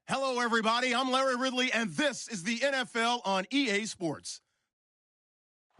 Hello, everybody. I'm Larry Ridley, and this is the NFL on EA Sports.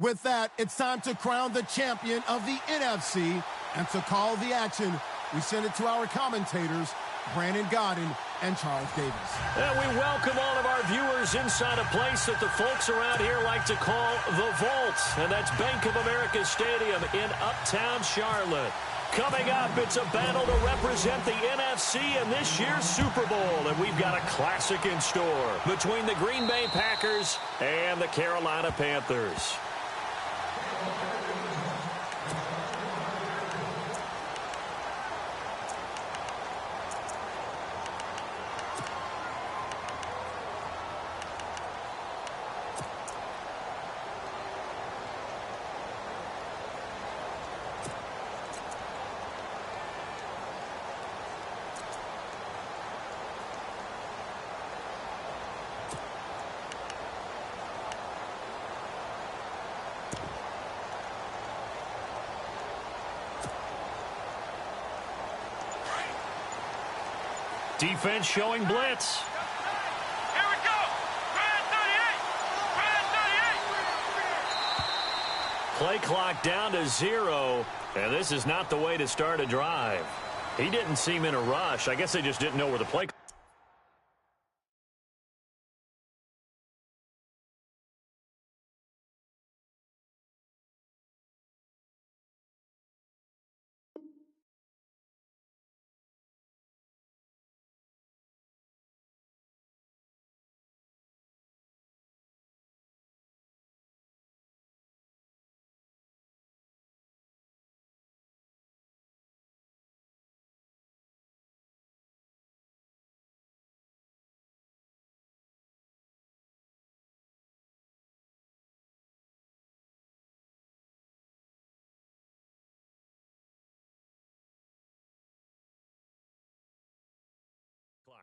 With that, it's time to crown the champion of the NFC, and to call the action, we send it to our commentators, Brandon Godden and Charles Davis. And we welcome all of our viewers inside a place that the folks around here like to call the Vault, and that's Bank of America Stadium in Uptown Charlotte. Coming up, it's a battle to represent the NFC in this year's Super Bowl, and we've got a classic in store between the Green Bay Packers and the Carolina Panthers. Defense showing blitz. Here we go. Red 38. Play clock down to 0, and this is not the way to start a drive. He didn't seem in a rush. I guess they just didn't know where the play.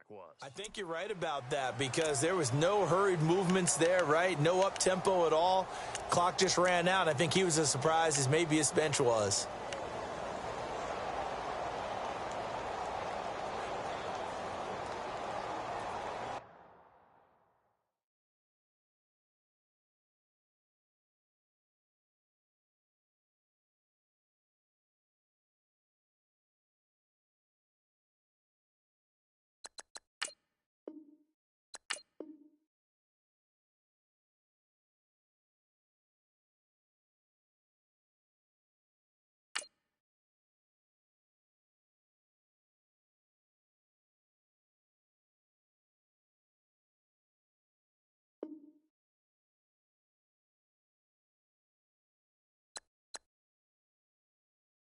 Was. I think you're right about that because there was no hurried movements there, right? No up-tempo at all. Clock just ran out. I think he was as surprised as maybe his bench was.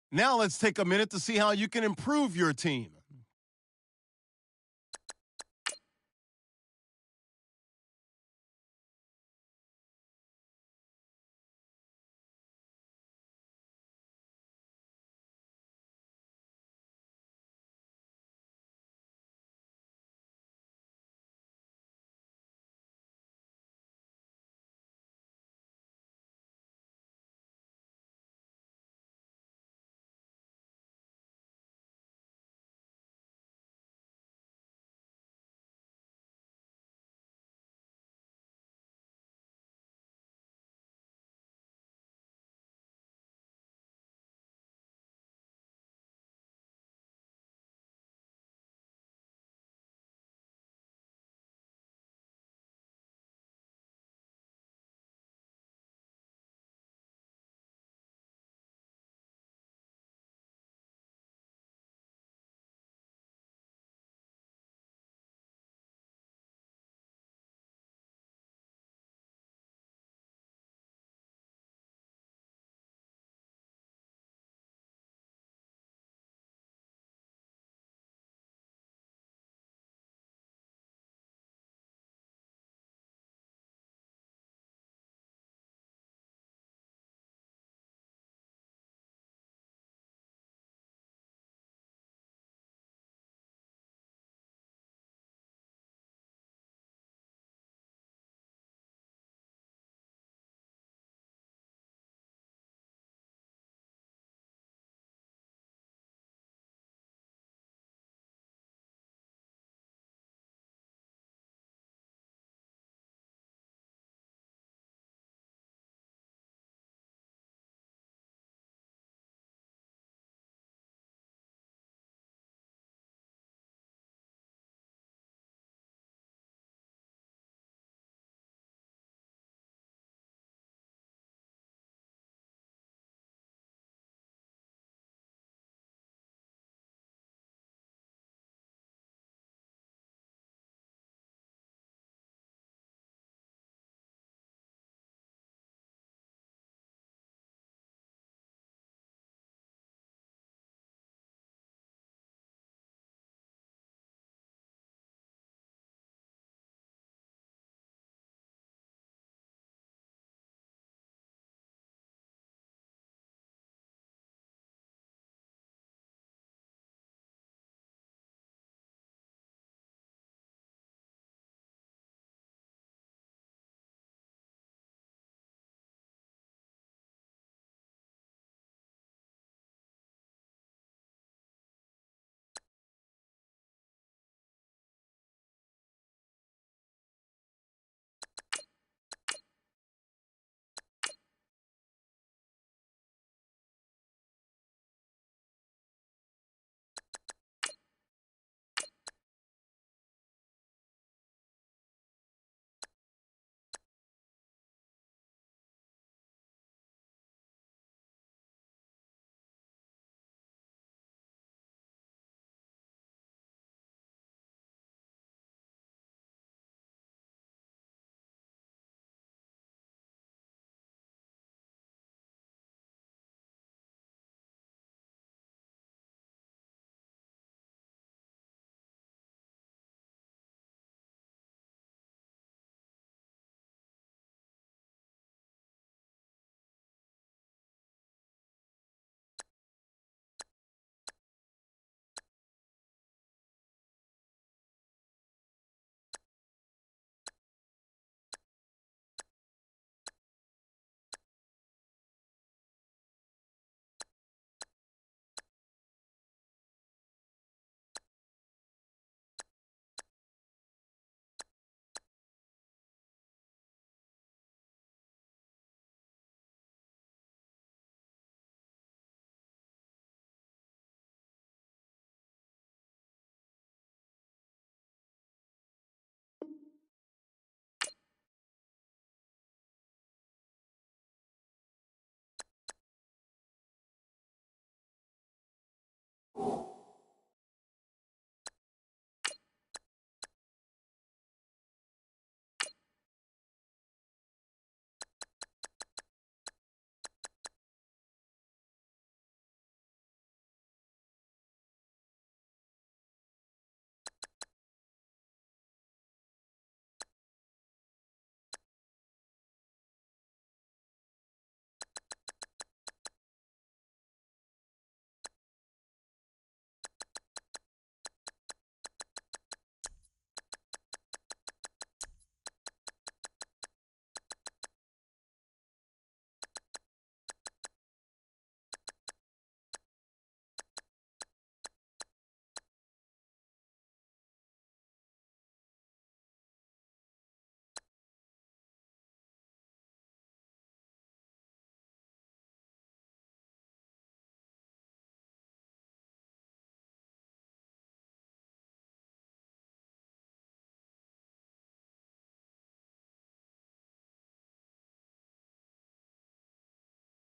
Now let's take a minute to see how you can improve your team.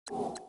you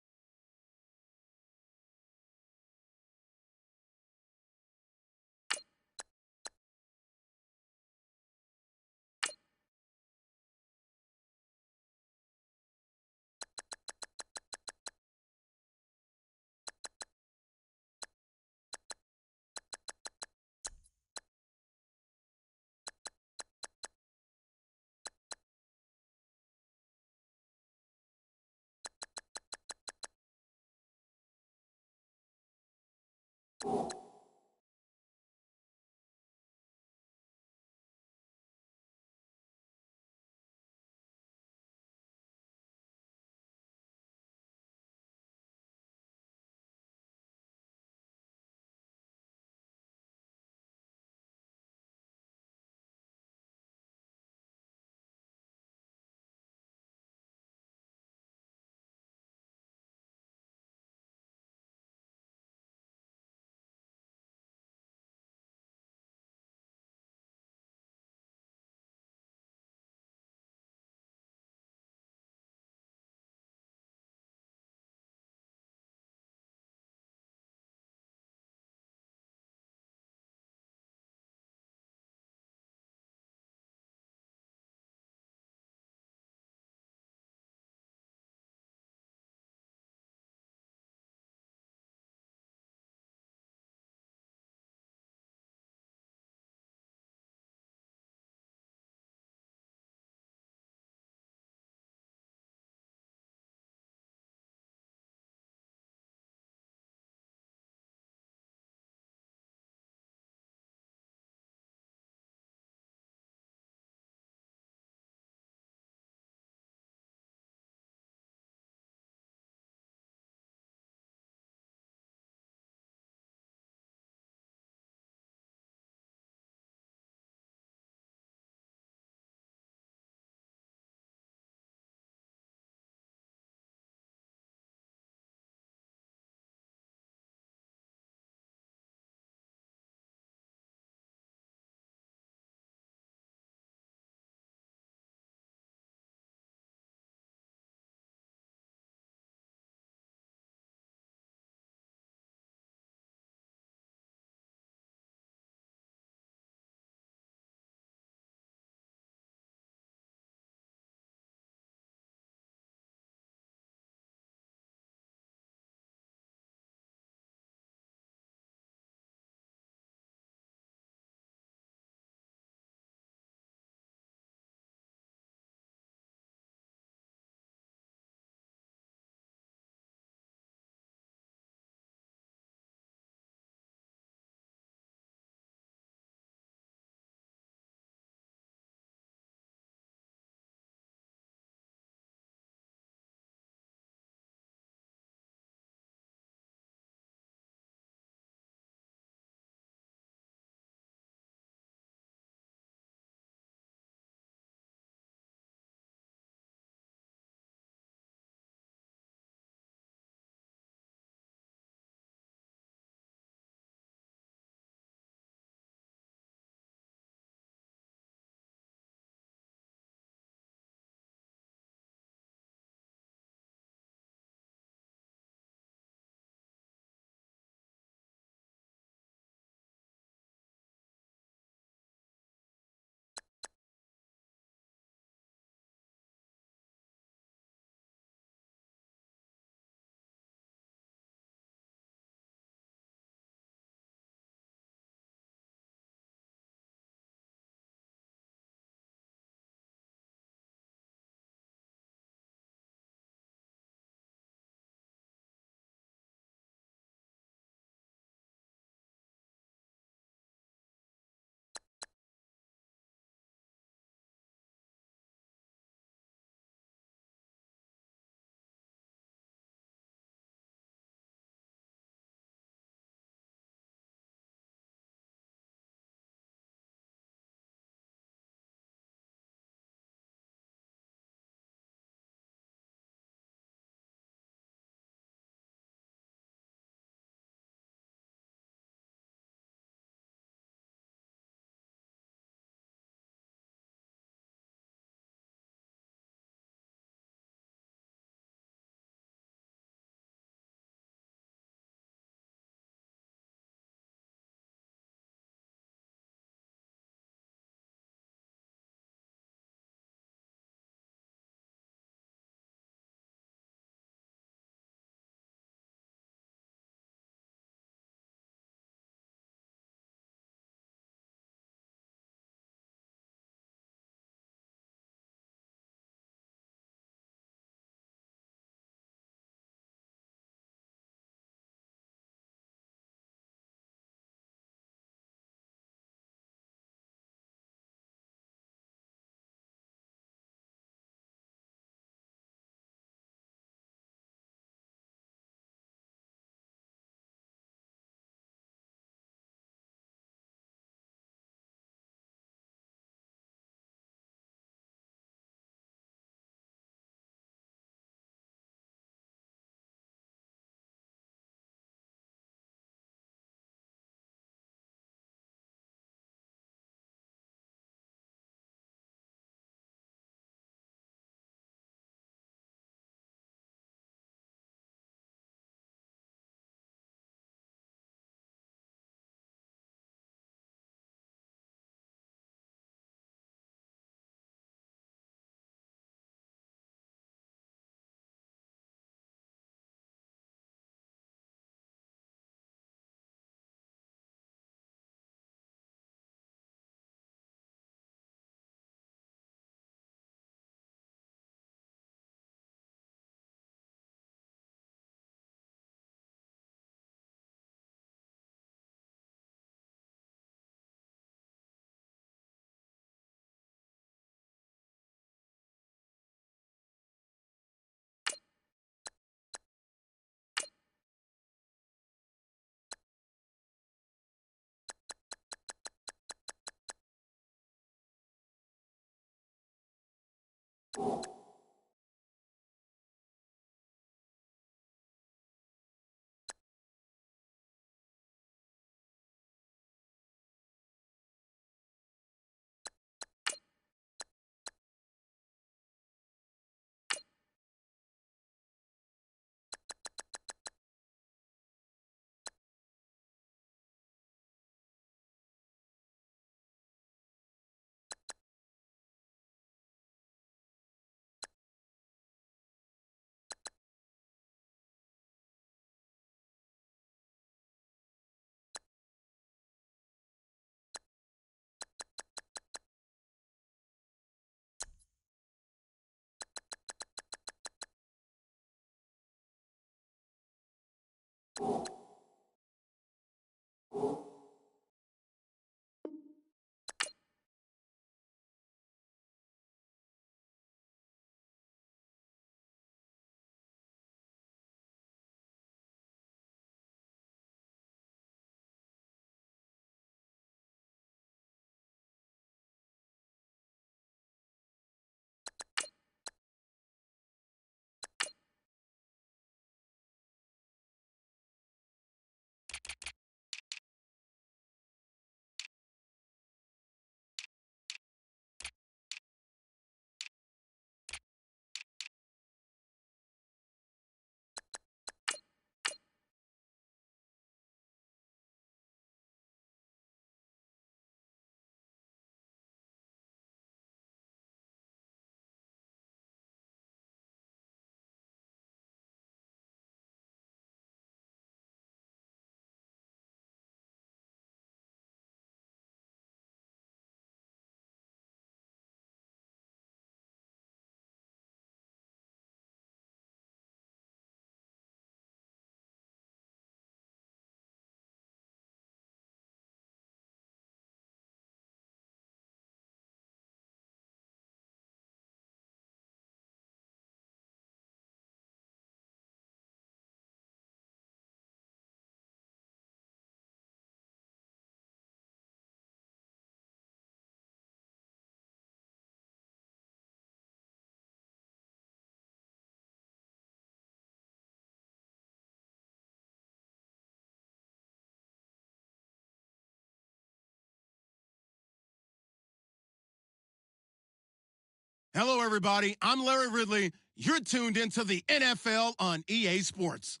Hello, everybody. I'm Larry Ridley. You're tuned into the NFL on EA Sports.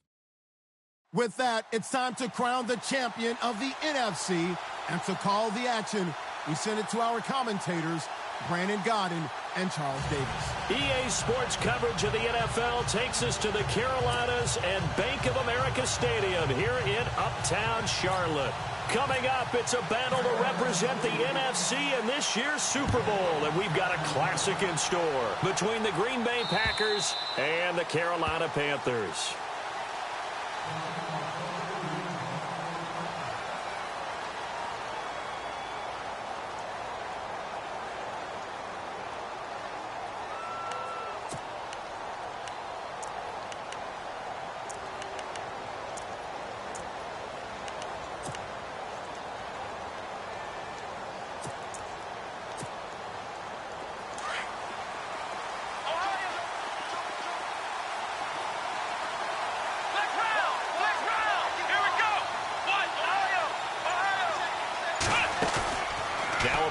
With that, it's time to crown the champion of the NFC. And to call the action, we send it to our commentators, Brandon Godden and Charles Davis. EA Sports coverage of the NFL takes us to the Carolinas and Bank of America Stadium here in Uptown Charlotte. Coming up, it's a battle to represent the NFC in this year's Super Bowl, and we've got a classic in store between the Green Bay Packers and the Carolina Panthers.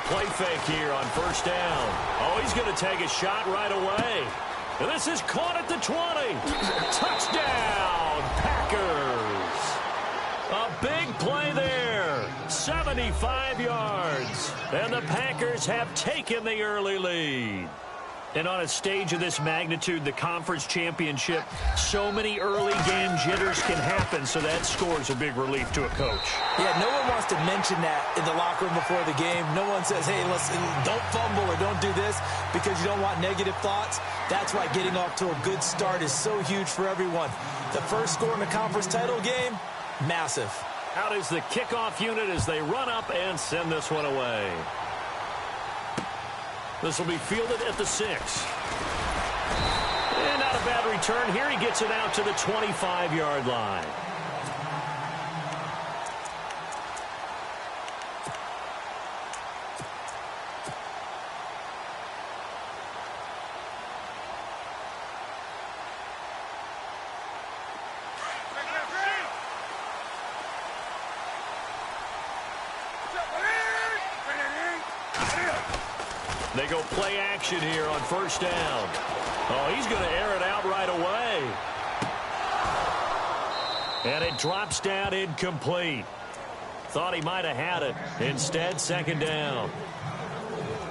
Play fake here on first down. Oh, he's going to take a shot right away. And this is caught at the 20. Touchdown, Packers. A big play there. 75 yards. And the Packers have taken the early lead. And on a stage of this magnitude, the conference championship, so many early game jitters can happen, so that scores a big relief to a coach. Yeah, no one wants to mention that in the locker room before the game. No one says, hey, listen, don't fumble or don't do this because you don't want negative thoughts. That's why getting off to a good start is so huge for everyone. The first score in the conference title game, massive. Out is the kickoff unit as they run up and send this one away. This will be fielded at the 6. And not a bad return here. He gets it out to the 25-yard line. They go play action here on first down. Oh, he's going to air it out right away. And it drops down incomplete. Thought he might have had it. Instead, second down.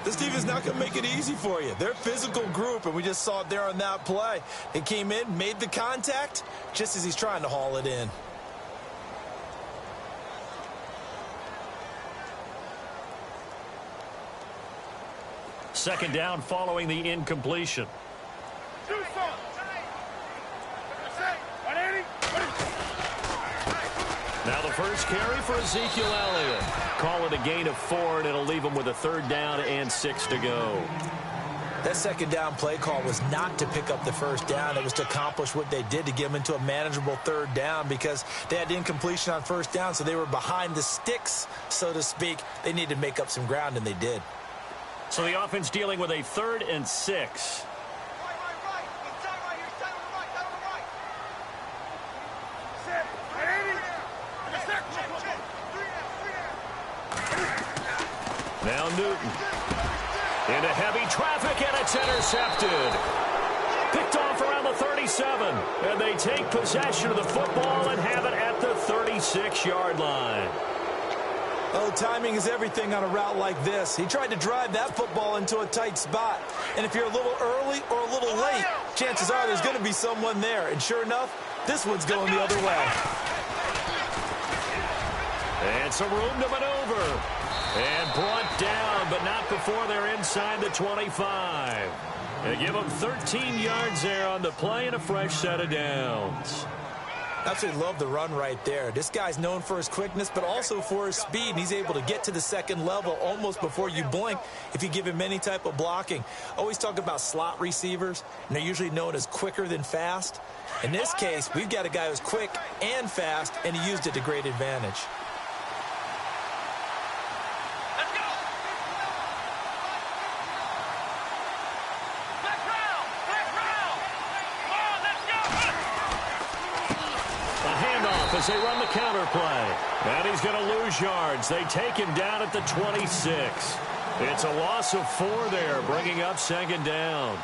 This defense is not going to make it easy for you. They're a physical group, and we just saw it there on that play. It came in, made the contact, just as he's trying to haul it in. Second down following the incompletion. Now the first carry for Ezekiel Elliott. Call it a gain of 4, and it'll leave him with a third down and 6 to go. That second down play call was not to pick up the first down. It was to accomplish what they did, to get them into a manageable third down, because they had incompletion on first down, so they were behind the sticks, so to speak. They needed to make up some ground, and they did. So the offense dealing with a 3rd and 6. Now Newton. Into heavy traffic, and it's intercepted. Picked off around the 37. And they take possession of the football and have it at the 36-yard line. Oh, timing is everything on a route like this. He tried to drive that football into a tight spot. And if you're a little early or a little late, chances are there's going to be someone there. And sure enough, this one's going the other way. And some room to maneuver. And brought down, but not before they're inside the 25. They give them 13 yards there on the play and a fresh set of downs. Absolutely love the run right there. This guy's known for his quickness, but also for his speed. And he's able to get to the second level almost before you blink if you give him any type of blocking. Always talk about slot receivers, and they're usually known as quicker than fast. In this case, we've got a guy who's quick and fast, and he used it to great advantage. As they run the counter play. And he's going to lose yards. They take him down at the 26. It's a loss of 4 there, bringing up second down.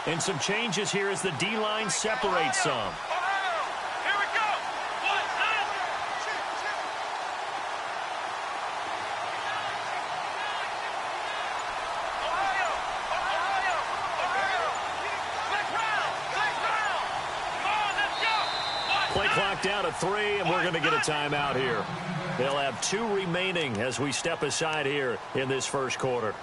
And some changes here as the D-line separates some. Play clock down at 3, and we're going to get a timeout here. They'll have 2 remaining as we step aside here in this first quarter.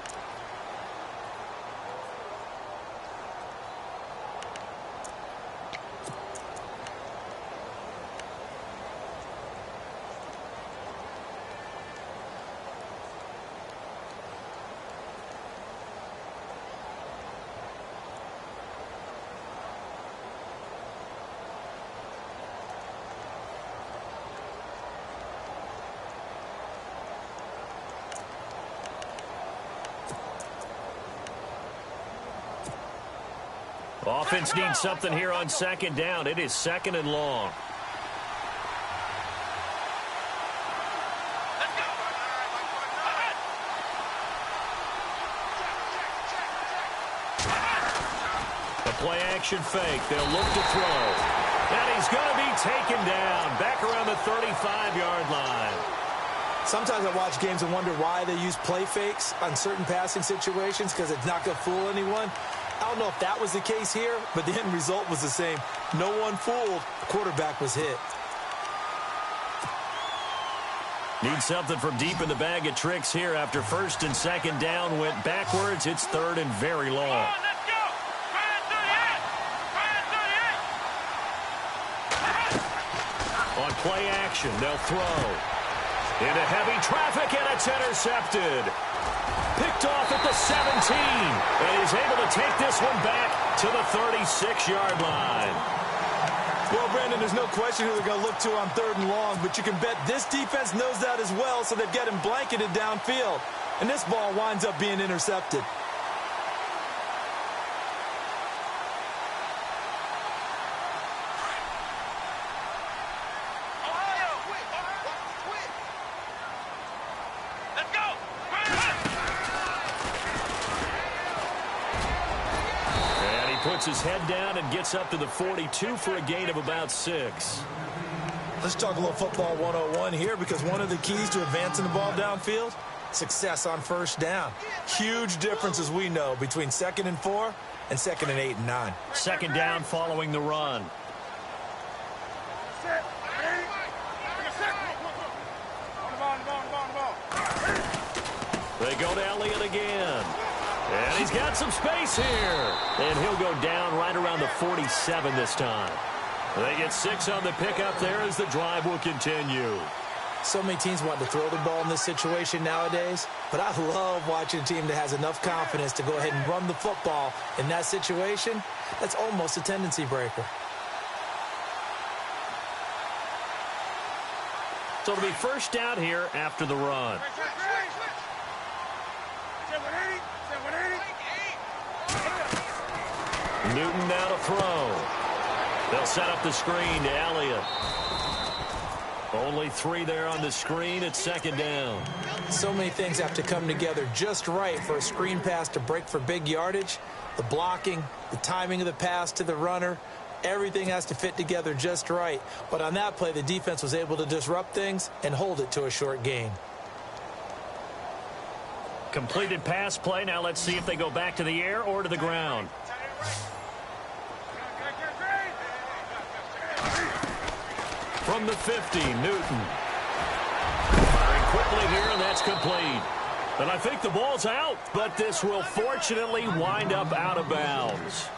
Offense needs something here on second down. It is 2nd and long. A play-action fake. They'll look to throw. And he's going to be taken down back around the 35-yard line. Sometimes I watch games and wonder why they use play fakes on certain passing situations, because it's not going to fool anyone. I don't know if that was the case here, but the end result was the same. No one fooled. The quarterback was hit. Need something from deep in the bag of tricks here after 1st and 2nd down went backwards. It's 3rd and very long. On play action, they'll throw. Into heavy traffic, and it's intercepted. Picked off at the 17, and he's able to take this one back to the 36-yard line. Well, Brandon, there's no question who they're going to look to on 3rd and long, but you can bet this defense knows that as well, so they've got him blanketed downfield. And this ball winds up being intercepted. puts his head down and gets up to the 42 for a gain of about 6. Let's talk a little football 101 here, because one of the keys to advancing the ball downfield, success on first down. Huge difference, as we know, between 2nd and 4 and 2nd and 8 and 9. Second down following the run. They go to Elliott again. And he's got some space here. And he'll go down right around the 47 this time. They get 6 on the pickup there as the drive will continue. So many teams want to throw the ball in this situation nowadays, but I love watching a team that has enough confidence to go ahead and run the football in that situation. That's almost a tendency breaker. So it'll be first down here after the run. Newton now to throw. They'll set up the screen to Elliott. Only 3 there on the screen at second down. So many things have to come together just right for a screen pass to break for big yardage. The blocking, the timing of the pass to the runner, everything has to fit together just right. But on that play, the defense was able to disrupt things and hold it to a short gain. Completed pass play. Now let's see if they go back to the air or to the ground. From the 50, Newton. Firing quickly here, and that's complete. And I think the ball's out, but this will fortunately wind up out of bounds.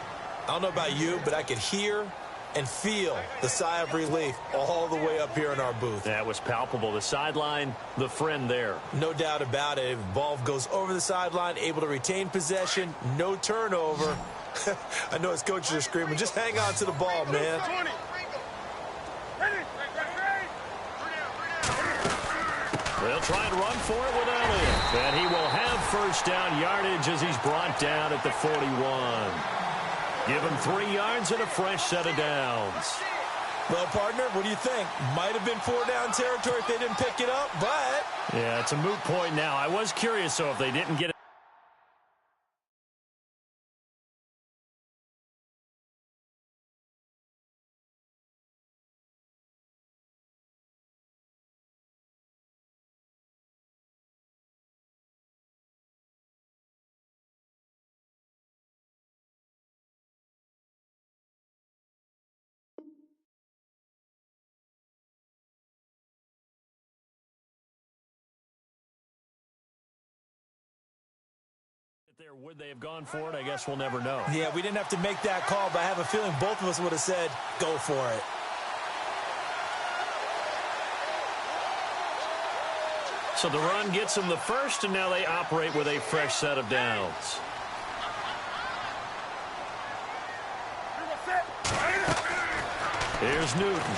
I don't know about you, but I could hear and feel the sigh of relief all the way up here in our booth. That was palpable. The sideline, the friend there. No doubt about it. Ball goes over the sideline, able to retain possession, no turnover. I know his coaches are screaming, just hang on to the ball, man. They'll try and run for it with Elliott. And he will have first down yardage as he's brought down at the 41. Give him 3 yards and a fresh set of downs. Well, partner, what do you think? Might have been 4-down territory if they didn't pick it up, but... Yeah, it's a moot point now. I was curious, so if they didn't get it. There, would they have gone for it? I guess we'll never know. Yeah, we didn't have to make that call, but I have a feeling both of us would have said, go for it. So the run gets them the first, and now they operate with a fresh set of downs. Here's Newton.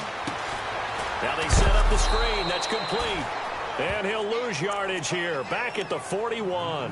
Now they set up the screen. That's complete. And he'll lose yardage here. Back at the 41.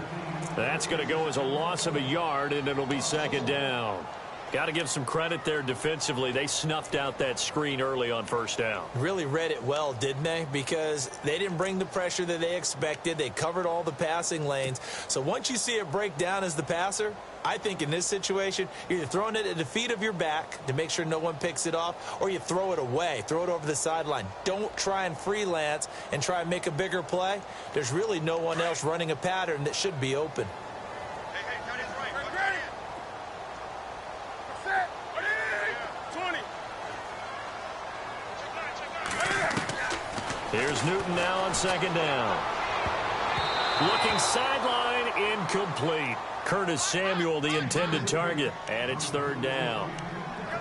That's going to go as a loss of a yard, and it'll be second down. Got to give some credit there defensively. They snuffed out that screen early on first down. Really read it well, didn't they? Because they didn't bring the pressure that they expected. They covered all the passing lanes. So once you see it break down as the passer, I think in this situation, you're either throwing it at the feet of your back to make sure no one picks it off, or you throw it away, throw it over the sideline. Don't try and freelance and try and make a bigger play. There's really no one else running a pattern that should be open. Here's Newton now on second down. Looking sideline, incomplete. Curtis Samuel, the intended target, and it's third down.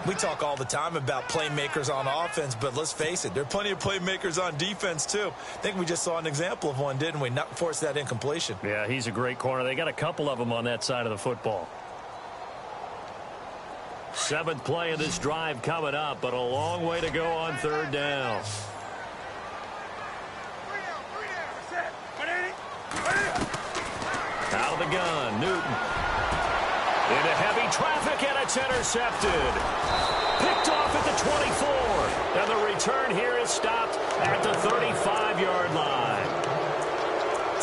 We talk all the time about playmakers on offense, but let's face it, there are plenty of playmakers on defense, too. I think we just saw an example of one, didn't we? Not force that incompletion. Yeah, he's a great corner. They got a couple of them on that side of the football. 7th play of this drive coming up, but a long way to go on third down. Out of the gun, Newton. Into heavy traffic, and it's intercepted. Picked off at the 24. And the return here is stopped at the 35-yard line.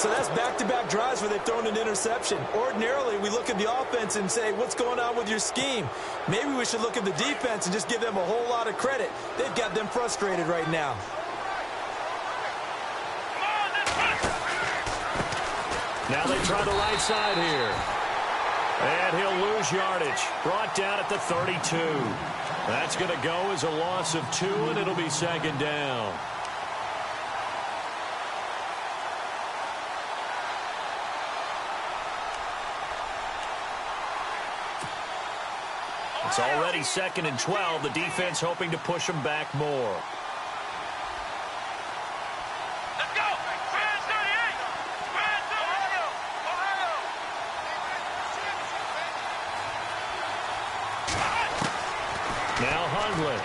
So that's back-to-back drives where they've thrown an interception. Ordinarily, we look at the offense and say, what's going on with your scheme? Maybe we should look at the defense and just give them a whole lot of credit. They've got them frustrated right now. Now they try the right side here. And he'll lose yardage. Brought down at the 32. That's going to go as a loss of 2, and it'll be second down. It's already 2nd and 12. The defense hoping to push them back more. Let's go! Fans 38! Fans 38! Now Hundley.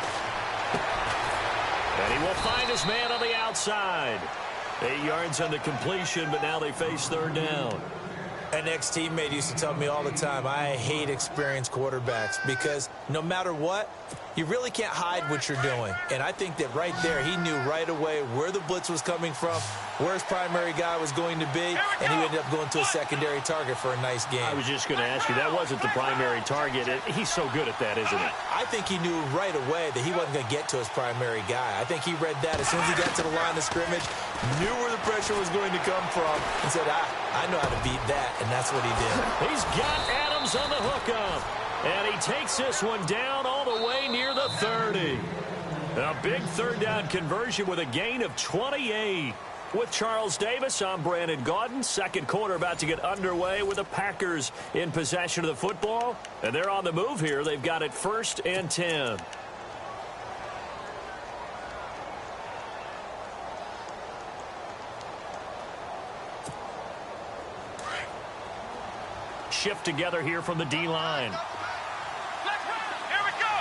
And he will find his man on the outside. 8 yards on the completion, but now they face 3rd down. An ex-teammate used to tell me all the time, I hate experienced quarterbacks because no matter what, you really can't hide what you're doing. And I think that right there, he knew right away where the blitz was coming from, where his primary guy was going to be, and he ended up going to a secondary target for a nice game. I was just going to ask you, that wasn't the primary target. He's so good at that, isn't he? I think he knew right away that he wasn't going to get to his primary guy. I think he read that as soon as he got to the line of scrimmage, knew where the pressure was going to come from, and said, I know how to beat that, and that's what he did. He's got Adams on the hookup, and he takes this one down all the way near the 30. A big 3rd down conversion with a gain of 28. With Charles Davis, I'm Brandon Gaudin. Second quarter about to get underway with the Packers in possession of the football. And they're on the move here. They've got it 1st and 10. Shift together here from the D-line. Here we go!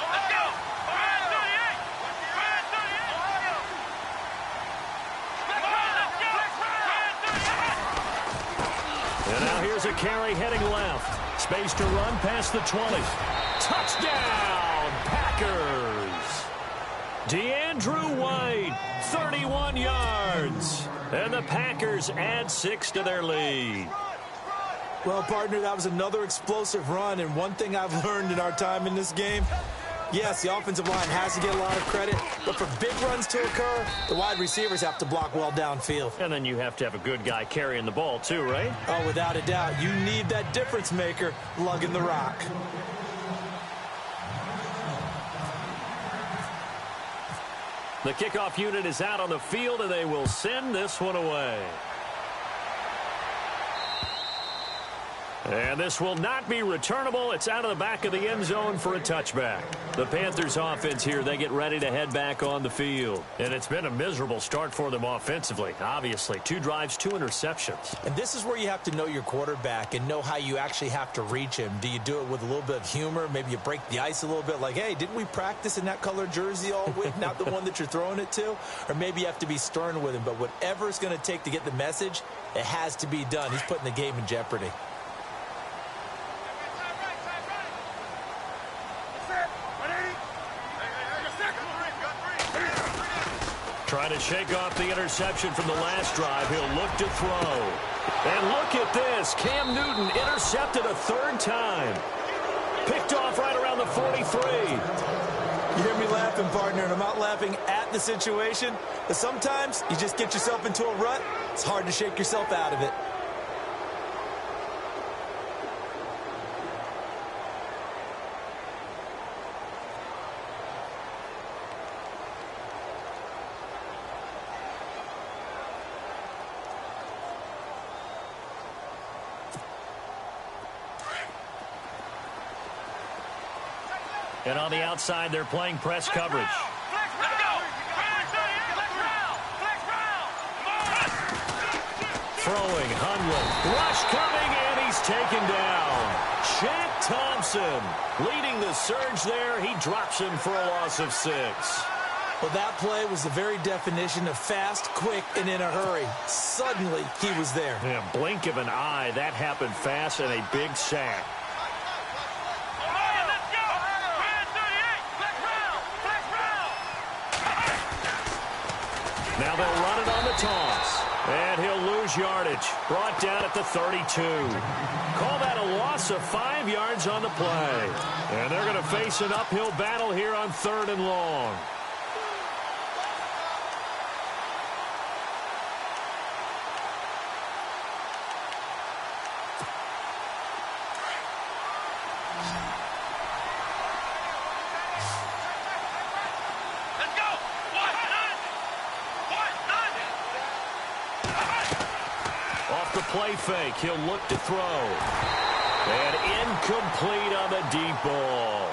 Let's go! Fans 38! Fans 38! And now here's a carry heading left. Space to run past the 20. Touchdown, Packers! DeAndrew White, 31 yards. And the Packers add 6 to their lead. Well, partner, that was another explosive run, and one thing I've learned in our time in this game, yes, the offensive line has to get a lot of credit, but for big runs to occur, the wide receivers have to block well downfield. And then you have to have a good guy carrying the ball too, right? Oh, without a doubt, you need that difference maker lugging the rock. The kickoff unit is out on the field, and they will send this one away. And this will not be returnable. It's out of the back of the end zone for a touchback. The Panthers offense here, they get ready to head back on the field. And it's been a miserable start for them offensively, obviously. 2 drives, 2 interceptions. And this is where you have to know your quarterback and know how you actually have to reach him. Do you do it with a little bit of humor? Maybe you break the ice a little bit like, hey, didn't we practice in that color jersey all week? Not the one that you're throwing it to? Or maybe you have to be stern with him. But whatever it's going to take to get the message, it has to be done. He's putting the game in jeopardy. Trying to shake off the interception from the last drive. He'll look to throw. And look at this. Cam Newton intercepted a 3rd time. Picked off right around the 43. You hear me laughing, partner, and I'm not laughing at the situation. But sometimes you just get yourself into a rut. It's hard to shake yourself out of it. And on the outside, they're playing press coverage. Throwing, Hundley. Rush coming, and he's taken down. Shaq Thompson leading the surge there. He drops him for a loss of 6. Well, that play was the very definition of fast, quick, and in a hurry. Suddenly, he was there. In a blink of an eye, that happened fast and a big sack. Now they'll run it on the toss. And he'll lose yardage. Brought down at the 32. Call that a loss of 5 yards on the play. And they're going to face an uphill battle here on 3rd and long. Play fake. He'll look to throw. And incomplete on the deep ball.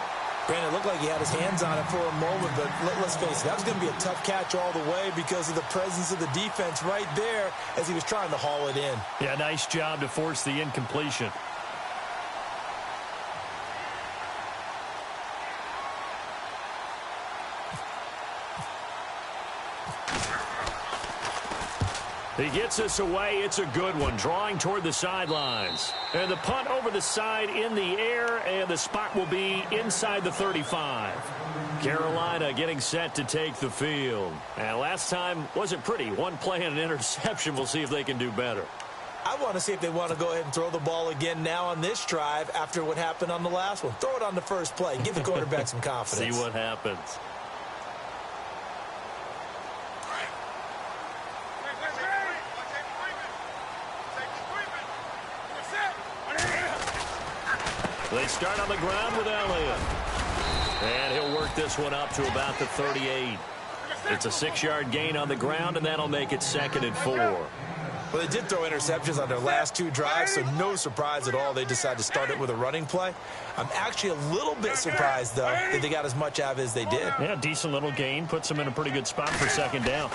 Brandon, it looked like he had his hands on it for a moment, but let's face it, that was going to be a tough catch all the way because of the presence of the defense right there as he was trying to haul it in. Yeah, nice job to force the incompletion. He gets us away. It's a good one, drawing toward the sidelines. And the punt over the side in the air, and the spot will be inside the 35. Carolina getting set to take the field. And last time wasn't pretty. One play and an interception. We'll see if they can do better. I want to see if they want to go ahead and throw the ball again now on this drive after what happened on the last one. Throw it on the first play. Give the quarterback some confidence. See what happens. They start on the ground with Elliott. And he'll work this one up to about the 38. It's a 6-yard gain on the ground, and that'll make it 2nd and 4. Well, they did throw interceptions on their last 2 drives, so no surprise at all they decided to start it with a running play. I'm actually a little bit surprised, though, that they got as much out of it as they did. Yeah, decent little gain. Puts them in a pretty good spot for 2nd down.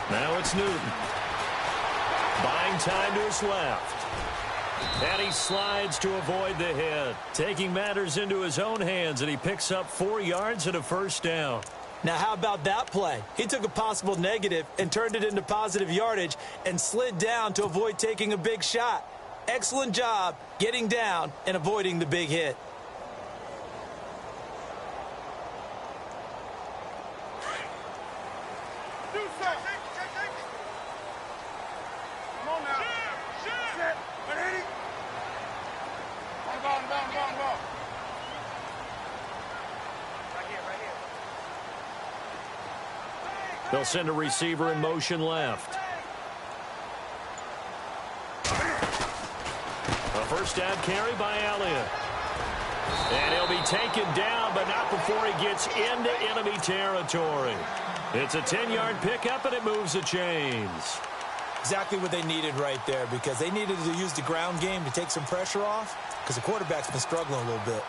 Now it's Newton. Buying time to his left. And he slides to avoid the hit. Taking matters into his own hands, and he picks up 4 yards and a 1st down. Now, how about that play? He took a possible negative and turned it into positive yardage and slid down to avoid taking a big shot. Excellent job getting down and avoiding the big hit. They'll send a receiver in motion left. A 1st down carry by Elliott. And he'll be taken down, but not before he gets into enemy territory. It's a 10-yard pickup, and it moves the chains. Exactly what they needed right there, because they needed to use the ground game to take some pressure off, because the quarterback's been struggling a little bit.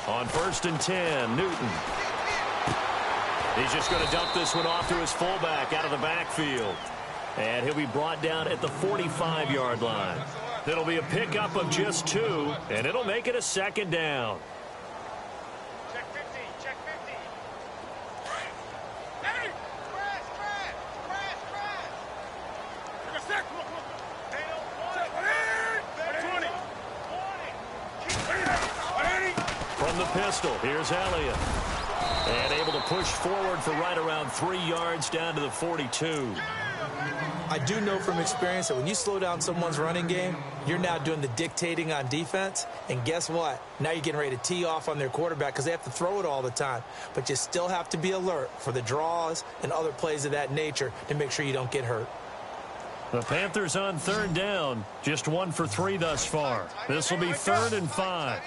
On 1st and 10, Newton. He's just going to dump this one off to his fullback out of the backfield. And he'll be brought down at the 45-yard line. It'll be a pickup of just 2, and it'll make it a 2nd down. Check 50, check 50. Hey! Crash! Take a sec, come on. They don't want it. 20. From the pistol, here's Elliott. And able to push forward for right around 3 yards down to the 42. I do know from experience that when you slow down someone's running game, you're now doing the dictating on defense. And guess what? Now you're getting ready to tee off on their quarterback because they have to throw it all the time. But you still have to be alert for the draws and other plays of that nature to make sure you don't get hurt. The Panthers on 3rd down. Just 1 for 3 thus far. This will be 3rd and 5.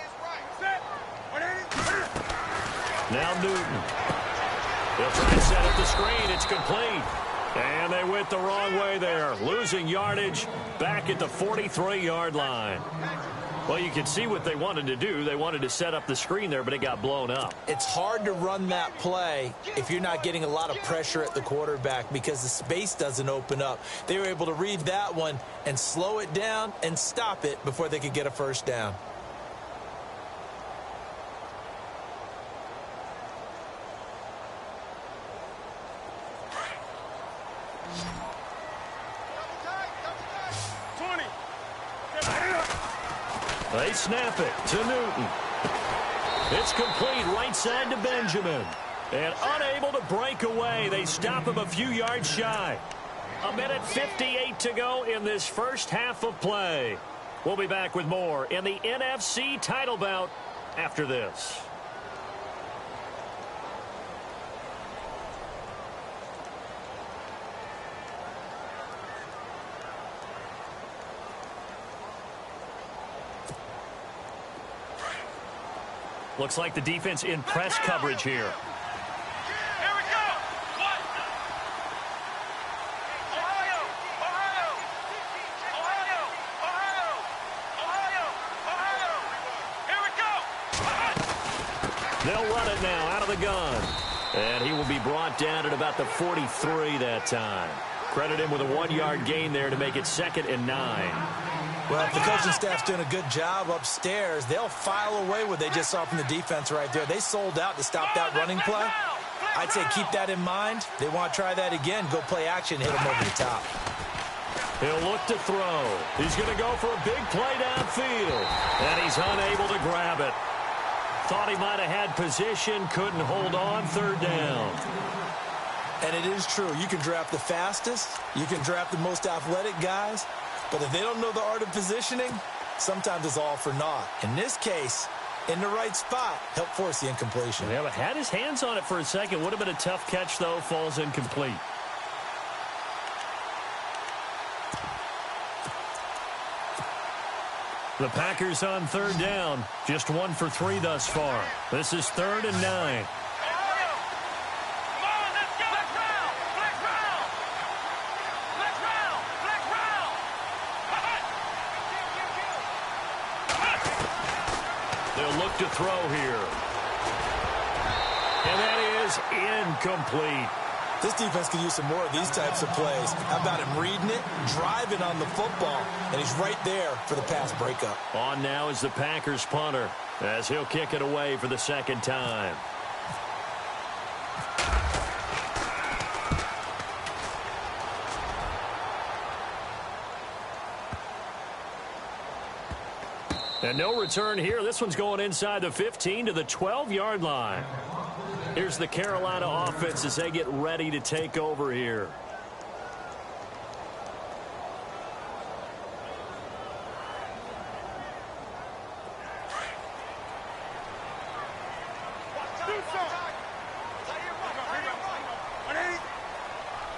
Now Newton. They'll try and set up the screen. It's complete. And they went the wrong way there. Losing yardage back at the 43-yard line. Well, you can see what they wanted to do. They wanted to set up the screen there, but it got blown up. It's hard to run that play if you're not getting a lot of pressure at the quarterback because the space doesn't open up. They were able to read that one and slow it down and stop it before they could get a 1st down. They snap it to Newton. It's complete right side to Benjamin. And unable to break away. They stop him a few yards shy. 1:58 to go in this first half of play. We'll be back with more in the NFC title bout after this. Looks like the defense in press coverage here. Here we go. What? Ohio, Ohio, Ohio, Ohio, Ohio, Ohio. Here we go. They'll run it now out of the gun. And he will be brought down at about the 43 that time. Credit him with a 1-yard gain there to make it 2nd and 9. Well, if the coaching staff's doing a good job upstairs, they'll file away what they just saw from the defense right there. They sold out to stop that running play. I'd say keep that in mind. They want to try that again. Go play action, hit them over the top. He'll look to throw. He's going to go for a big play downfield. And he's unable to grab it. Thought he might have had position, couldn't hold on, 3rd down. And it is true. You can draft the fastest. You can draft the most athletic guys. But if they don't know the art of positioning, sometimes it's all for naught. In this case, in the right spot, help force the incompletion. Yeah, but had his hands on it for a second. Would have been a tough catch, though. Falls incomplete. The Packers on 3rd down. Just 1 for 3 thus far. This is 3rd and 9. To throw here. And that is incomplete. This defense could use some more of these types of plays. How about him reading it, driving on the football, and he's right there for the pass breakup. On now is the Packers punter as he'll kick it away for the 2nd time. And no return here. This one's going inside the 15 to the 12-yard line. Here's the Carolina offense as they get ready to take over here.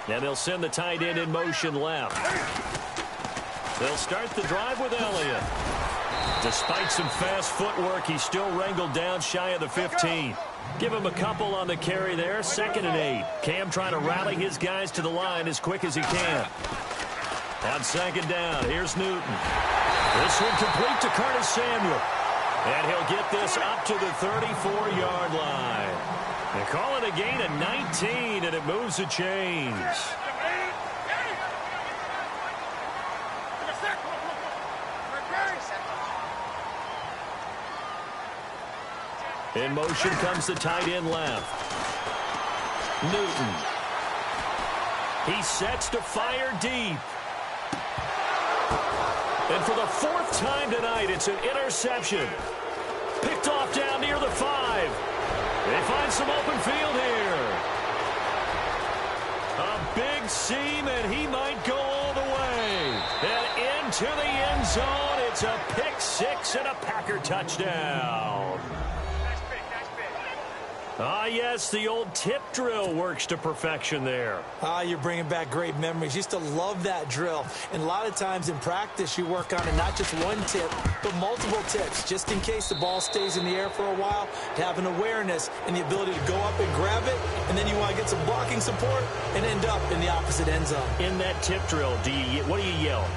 And they'll send the tight end in motion left. They'll start the drive with Elliott. Despite some fast footwork, he's still wrangled down shy of the 15. Give him a couple on the carry there. 2nd and 8. Cam trying to rally his guys to the line as quick as he can. On 2nd down, here's Newton. This one complete to Curtis Samuel. And he'll get this up to the 34-yard line. They call it a gain of 19, and it moves the chains. In motion comes the tight end left. Newton. He sets to fire deep. And for the 4th time tonight, it's an interception. Picked off down near the 5. They find some open field here. A big seam, and he might go all the way. And into the end zone, it's a pick 6 and a Packer touchdown. Ah, yes, the old tip drill works to perfection there. Ah, you're bringing back great memories. Used to love that drill. And a lot of times in practice, you work on it, not just one tip, but multiple tips, just in case the ball stays in the air for a while, to have an awareness and the ability to go up and grab it, and then you want to get some blocking support and end up in the opposite end zone. In that tip drill, what do you yell?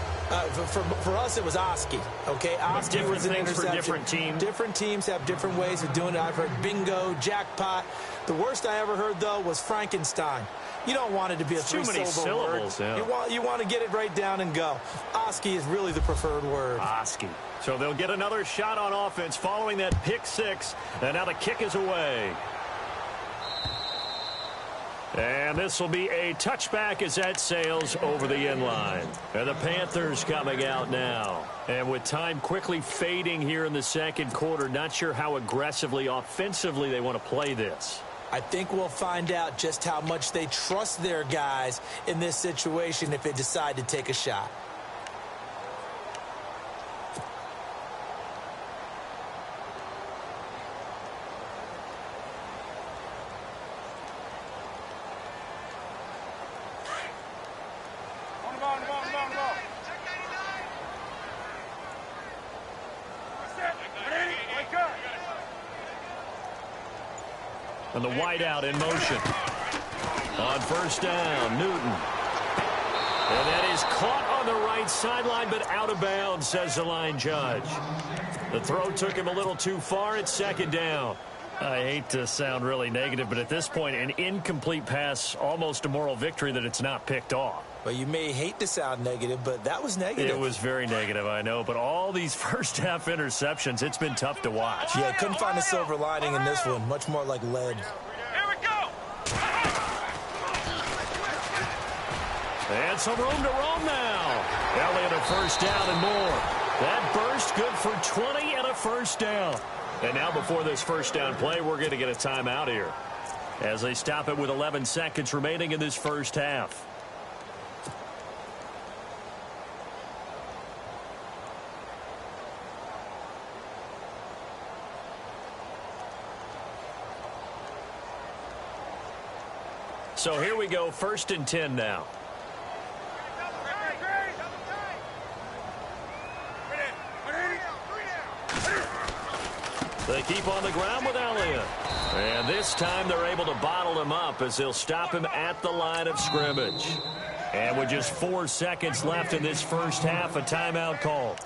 For us, it was Oski. Okay, Oski was an interception. For different teams. Different teams have different ways of doing it. I've heard bingo, jackpot. The worst I ever heard, though, was Frankenstein. You don't want it to be a three-syllable word. Yeah. You want to get it right down and go. Oski is really the preferred word. Oski. So they'll get another shot on offense following that pick 6, and now the kick is away. And this will be a touchback as that sails over the end line. And the Panthers coming out now. And with time quickly fading here in the second quarter, not sure how aggressively, offensively they want to play this. I think we'll find out just how much they trust their guys in this situation if they decide to take a shot. And the wideout in motion. On first down, Newton. And that is caught on the right sideline, but out of bounds, says the line judge. The throw took him a little too far. It's second down. I hate to sound really negative, but at this point, an incomplete pass, almost a moral victory that it's not picked off. Well, you may hate to sound negative, but that was negative. It was very negative, I know. But all these first-half interceptions, it's been tough to watch. Yeah, couldn't find a silver lining in this one. Much more like lead. Here we go. And some room to roam now. Elliott a first down and more. That burst good for 20 and a first down. And now before this first down play, we're going to get a timeout here as they stop it with 11 seconds remaining in this first half. So here we go, 1st and 10 now. They keep on the ground with Elliott. And this time they're able to bottle him up as they'll stop him at the line of scrimmage. And with just 4 seconds left in this first half, a timeout call.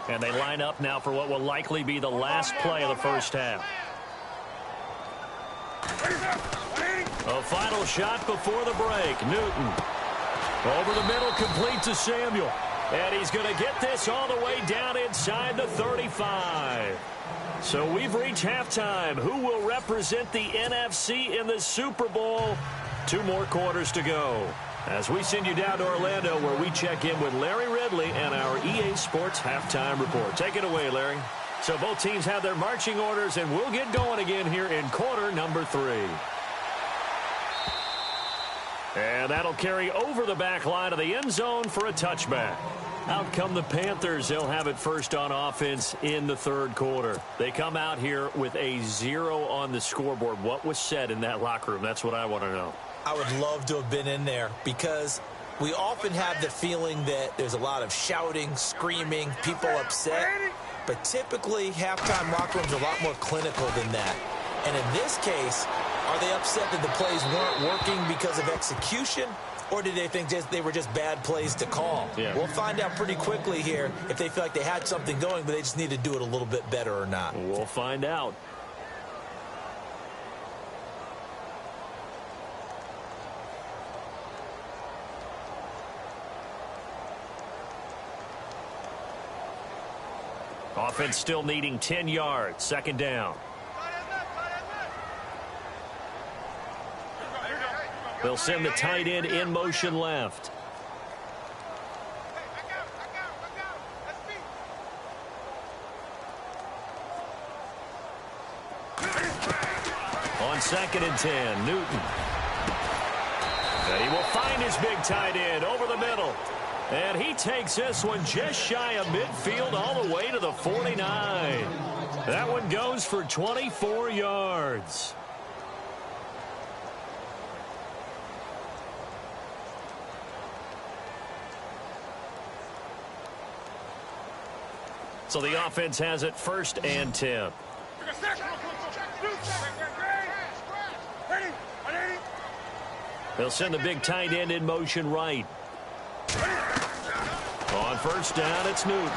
And they line up now for what will likely be the last play of the first half. A final shot before the break. Newton. Over the middle, complete to Samuel. And he's going to get this all the way down inside the 35. So we've reached halftime. Who will represent the NFC in the Super Bowl? 2 more quarters to go. As we send you down to Orlando, where we check in with Larry Ridley and our EA Sports Halftime Report. Take it away, Larry. So both teams have their marching orders, and we'll get going again here in quarter number 3. And that'll carry over the back line of the end zone for a touchback. Out come the Panthers. They'll have it first on offense in the third quarter. They come out here with a 0 on the scoreboard. What was said in that locker room? That's what I want to know. I would love to have been in there because we often have the feeling that there's a lot of shouting, screaming, people upset. But typically, halftime locker rooms are a lot more clinical than that. And in this case, are they upset that the plays weren't working because of execution? Or did they think they were just bad plays to call? Yeah. We'll find out pretty quickly here if they feel like they had something going, but they just need to do it a little bit better or not. We'll find out. Offense still needing 10 yards. Second down. They'll send the tight end in motion left. On 2nd and 10, Newton. And he will find his big tight end over the middle. And he takes this one just shy of midfield all the way to the 49. That one goes for 24 yards. So the offense has it 1st and 10. They'll send the big tight end in motion right. On first down, it's Newton.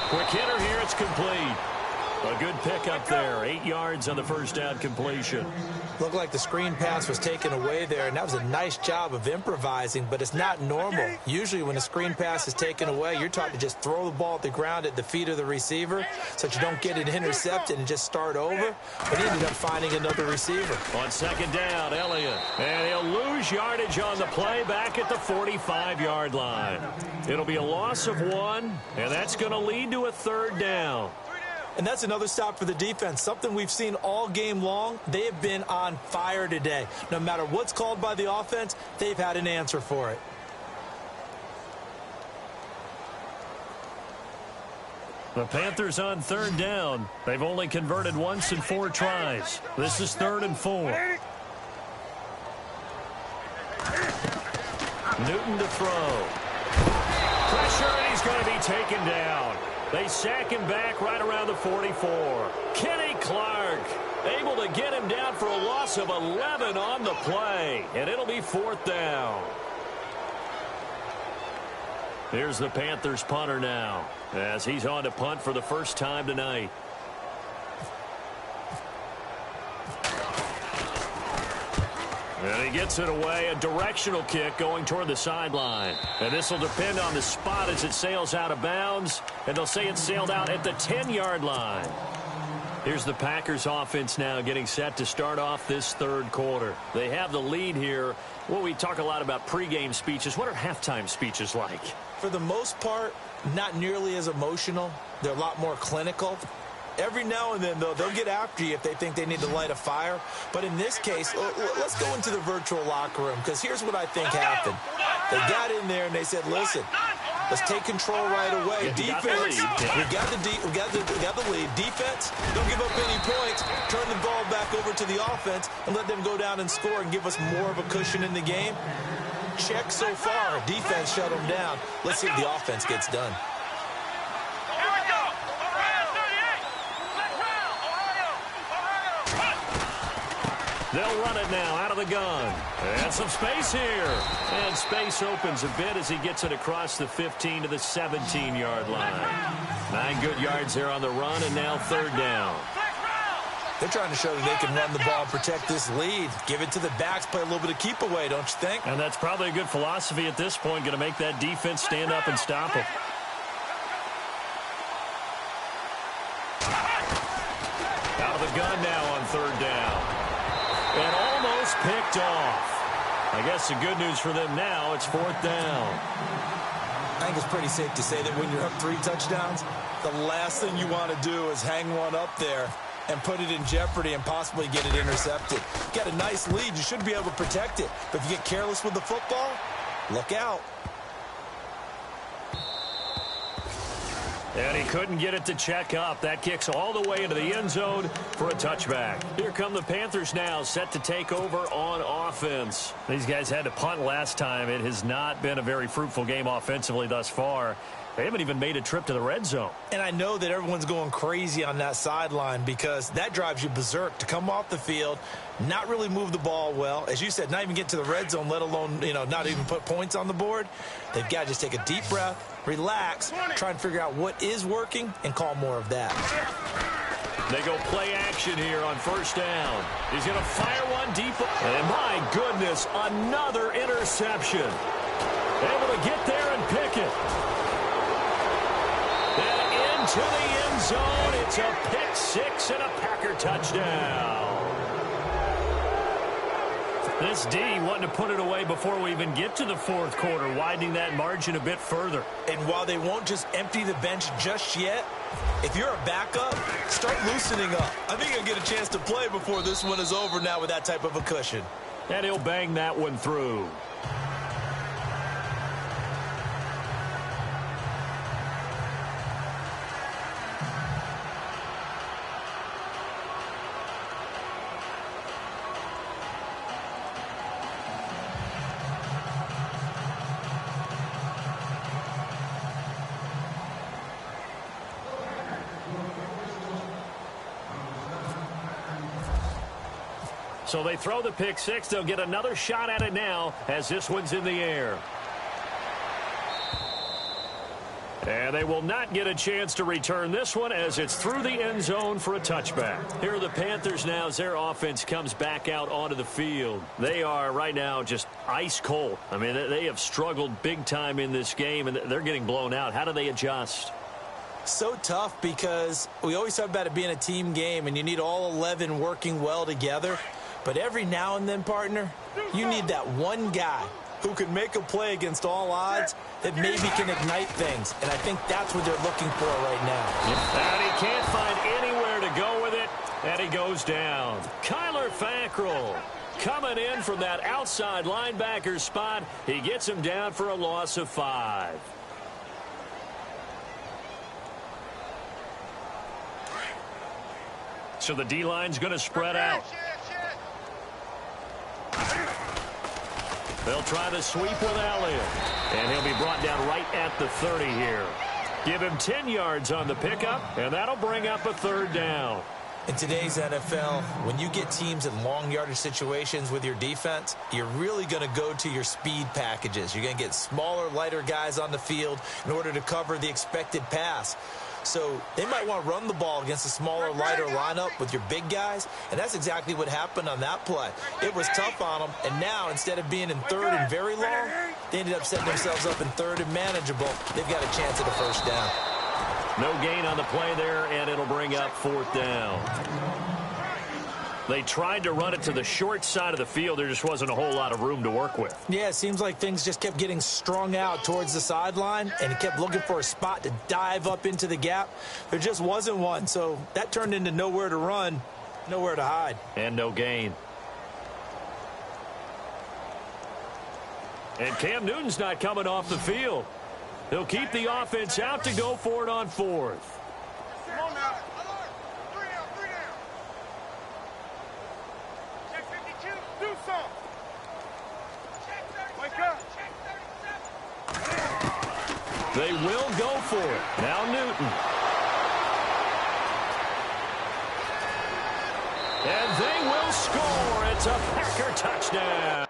Quick hitter here, it's complete. A good pickup there. 8 yards on the first down completion. Looked like the screen pass was taken away there, and that was a nice job of improvising, but it's not normal. Usually when a screen pass is taken away, you're taught to just throw the ball at the ground at the feet of the receiver so that you don't get it intercepted and just start over. But he ended up finding another receiver. On second down, Elliott. And he'll lose yardage on the play back at the 45-yard line. It'll be a loss of 1, and that's going to lead to a third down. And that's another stop for the defense, something we've seen all game long. They have been on fire today. No matter what's called by the offense, they've had an answer for it. The Panthers on third down. They've only converted once in 4 tries. This is 3rd and 4. Newton to throw. Pressure, and he's going to be taken down. They sack him back right around the 44. Kenny Clark able to get him down for a loss of 11 on the play, and it'll be 4th down. Here's the Panthers punter now as he's on to punt for the first time tonight. And he gets it away, a directional kick going toward the sideline. And this will depend on the spot as it sails out of bounds. And they'll say it sailed out at the 10-yard line. Here's the Packers offense now getting set to start off this third quarter. They have the lead here. Well, we talk a lot about pregame speeches. What are halftime speeches like? For the most part, not nearly as emotional. They're a lot more clinical. Every now and then, though, they'll get after you if they think they need to light a fire. But in this case, let's go into the virtual locker room, because here's what I think happened. They got in there and they said, listen, let's take control right away. Defense, we got the lead. Defense, don't give up any points. Turn the ball back over to the offense and let them go down and score and give us more of a cushion in the game. Check so far. Defense shut them down. Let's see if the offense gets done. They'll run it now out of the gun. And some space here. And space opens a bit as he gets it across the 15 to the 17-yard line. 9 good yards there on the run, and now 3rd down. They're trying to show that they can run the ball and protect this lead. Give it to the backs, play a little bit of keep away, don't you think? And that's probably a good philosophy at this point, going to make that defense stand up and stop them. Out of the gun now on 3rd down. And almost picked off. I guess the good news for them now, it's 4th down. I think it's pretty safe to say that when you're up 3 touchdowns, the last thing you want to do is hang one up there and put it in jeopardy and possibly get it intercepted. You got a nice lead. You should be able to protect it. But if you get careless with the football, look out. And he couldn't get it to check up. That kicks all the way into the end zone for a touchback. Here come the Panthers now, set to take over on offense. These guys had to punt last time. It has not been a very fruitful game offensively thus far. They haven't even made a trip to the red zone. And I know that everyone's going crazy on that sideline because that drives you berserk to come off the field, not really move the ball well. As you said, not even get to the red zone, let alone, not even put points on the board. They've got to just take a deep breath, relax, try and figure out what is working, and call more of that. They go play action here on 1st down. He's going to fire one deep. And my goodness, another interception. Able to get there and pick it. And into the end zone. It's a pick 6 and a Packer touchdown. This D wanting to put it away before we even get to the 4th quarter, widening that margin a bit further. And while they won't just empty the bench just yet, if you're a backup, start loosening up. I think you'll get a chance to play before this one is over now with that type of a cushion. And he'll bang that one through. So they throw the pick 6. They'll get another shot at it now as this one's in the air. And they will not get a chance to return this one as it's through the end zone for a touchback. Here are the Panthers now as their offense comes back out onto the field. They are right now just ice cold. I mean, they have struggled big time in this game, and they're getting blown out. How do they adjust? So tough because we always talk about it being a team game, and you need all 11 working well together. But every now and then, partner, you need that one guy who can make a play against all odds that maybe can ignite things. And I think that's what they're looking for right now. And he can't find anywhere to go with it, and he goes down. Kyler Fackrell coming in from that outside linebacker spot. He gets him down for a loss of 5. So the D-line's going to spread out. They'll try the sweep with Allen. And he'll be brought down right at the 30 here. Give him 10 yards on the pickup, and that'll bring up a 3rd down. In today's NFL, when you get teams in long yardage situations with your defense, you're really going to go to your speed packages. You're going to get smaller, lighter guys on the field in order to cover the expected pass. So they might want to run the ball against a smaller, lighter lineup with your big guys, and that's exactly what happened on that play. It was tough on them, and now instead of being in 3rd and very long, they ended up setting themselves up in 3rd and manageable. They've got a chance at a 1st down. No gain on the play there, and it'll bring up 4th down. They tried to run it to the short side of the field. There just wasn't a whole lot of room to work with. Yeah, it seems like things just kept getting strung out towards the sideline, and he kept looking for a spot to dive up into the gap. There just wasn't one, so that turned into nowhere to run, nowhere to hide. And no gain. And Cam Newton's not coming off the field. He'll keep the offense out to go for it on 4th. Come on now. 3 down, 3 down. Check 52. Do something. Wake up. They will go for it. Now Newton. And they will score. It's a Packer touchdown.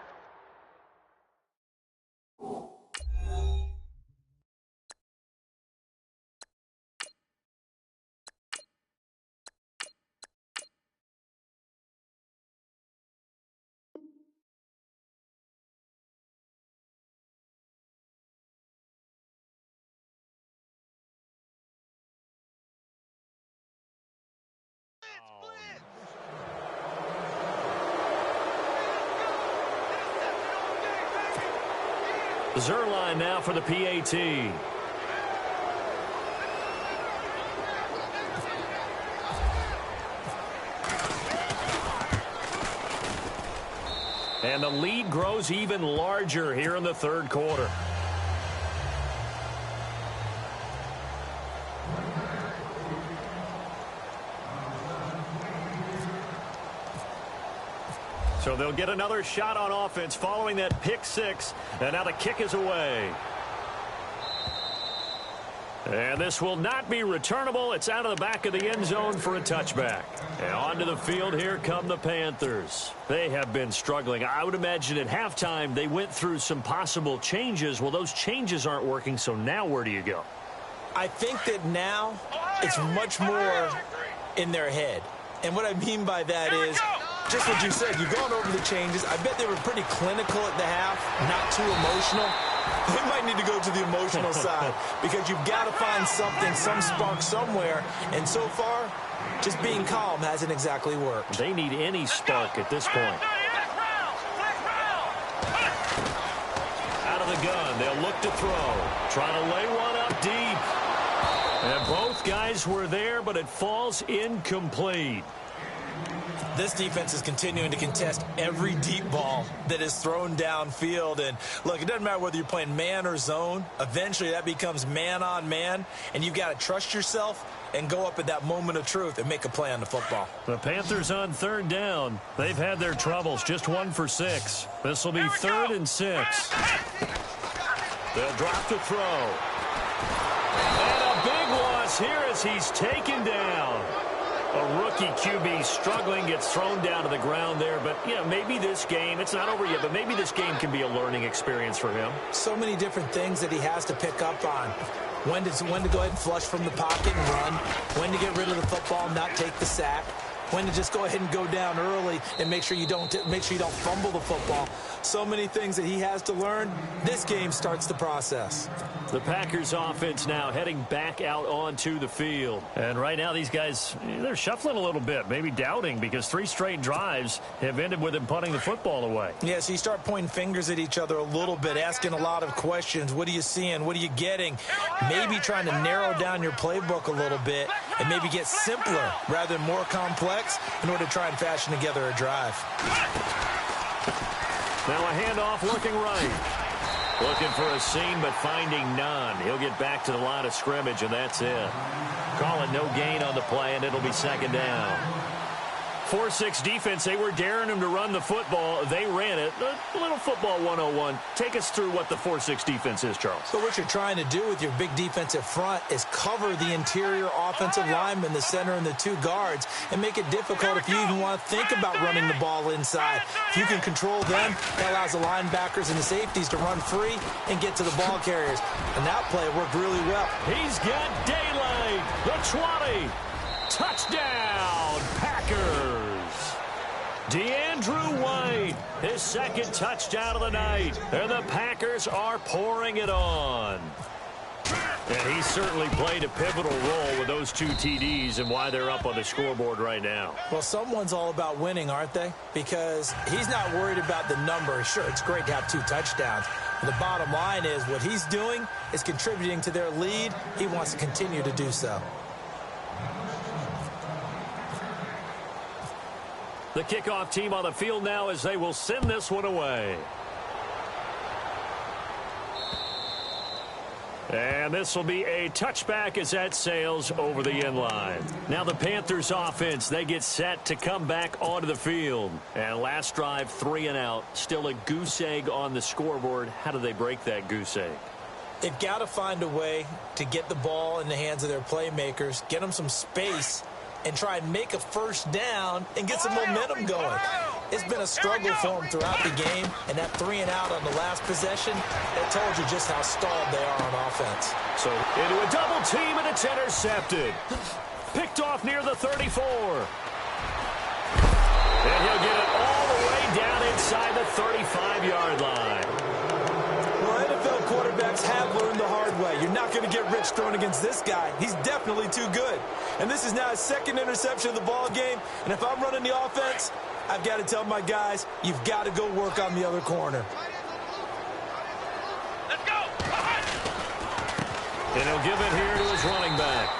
Zerline now for the PAT. And the lead grows even larger here in the 3rd quarter. So they'll get another shot on offense following that pick 6. And now the kick is away. And this will not be returnable. It's out of the back of the end zone for a touchback. And onto the field, here come the Panthers. They have been struggling. I would imagine at halftime they went through some possible changes. Well, those changes aren't working, so now where do you go? I think that now it's much more in their head. And what I mean by that is just what you said. You've gone over the changes. I bet they were pretty clinical at the half, not too emotional. They might need to go to the emotional side because you've got to find something, some spark somewhere. And so far, just being calm hasn't exactly worked. They need any spark at this point. Out of the gun, they'll look to throw. Trying to lay one up deep. And both guys were there, but it falls incomplete. This defense is continuing to contest every deep ball that is thrown downfield. And, look, it doesn't matter whether you're playing man or zone. Eventually, that becomes man-on-man, and you've got to trust yourself and go up at that moment of truth and make a play on the football. The Panthers on 3rd down. They've had their troubles, just 1 for 6. This will be 3rd and 6. They'll drop the throw. And a big loss here as he's taken down. A rookie QB struggling, gets thrown down to the ground there. But, yeah, maybe this game, it's not over yet, but maybe this game can be a learning experience for him. So many different things that he has to pick up on. when to go ahead and flush from the pocket and run, when to get rid of the football, not take the sack, when to just go ahead and go down early and make sure you don't fumble the football. So many things that he has to learn. This game starts the process. The Packers offense now heading back out onto the field. And right now these guys, they're shuffling a little bit, maybe doubting, because 3 straight drives have ended with them punting the football away. Yeah, so you start pointing fingers at each other a little bit, asking a lot of questions. What are you seeing? What are you getting? Maybe trying to narrow down your playbook a little bit and maybe get simpler rather than more complex in order to try and fashion together a drive. Now a handoff looking right. Looking for a seam, but finding none. He'll get back to the line of scrimmage, and that's it. Call it no gain on the play, and it'll be second down. 4-6 defense, they were daring him to run the football. They ran it. A little football 101. Take us through what the 4-6 defense is, Charles. So what you're trying to do with your big defensive front is cover the interior offensive lineman, the center, and the 2 guards, and make it difficult if you even want to think about running the ball inside. If you can control them, that allows the linebackers and the safeties to run free and get to the ball carriers. And that play worked really well. He's got daylight. The 20. Touchdown, Packers. DeAndrew White, his second touchdown of the night. And the Packers are pouring it on. And he certainly played a pivotal role with those 2 TDs and why they're up on the scoreboard right now. Well, someone's all about winning, aren't they? Because he's not worried about the number. Sure, it's great to have 2 touchdowns. But the bottom line is what he's doing is contributing to their lead. He wants to continue to do so. The kickoff team on the field now as they will send this one away. And this will be a touchback as that sails over the end line. Now the Panthers offense, they get set to come back onto the field. And last drive, 3 and out. Still a goose egg on the scoreboard. How do they break that goose egg? They've got to find a way to get the ball in the hands of their playmakers, get them some space, and try and make a first down and get some momentum going. It's been a struggle for them throughout the game, and that 3 and out on the last possession, that told you just how stalled they are on offense. So into a double team, and it's intercepted. Picked off near the 34. And he'll get it all the way down inside the 35-yard line. Well, NFL quarterbacks have learned the hard way. You're not going to get rich throwing against this guy. He's definitely too good. And this is now his 2nd interception of the ball game. And if I'm running the offense, I've got to tell my guys, you've got to go work on the other corner. Let's go! And he'll give it here to his running back.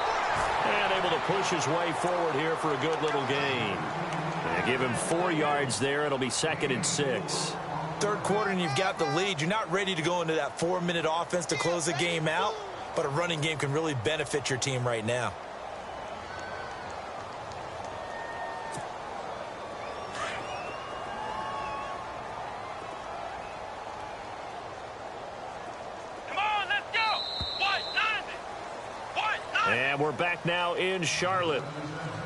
And able to push his way forward here for a good little gain. And give him 4 yards there. It'll be 2nd and 6. 3rd quarter and you've got the lead. You're not ready to go into that 4-minute offense to close the game out, but a running game can really benefit your team right now. And we're back now in Charlotte.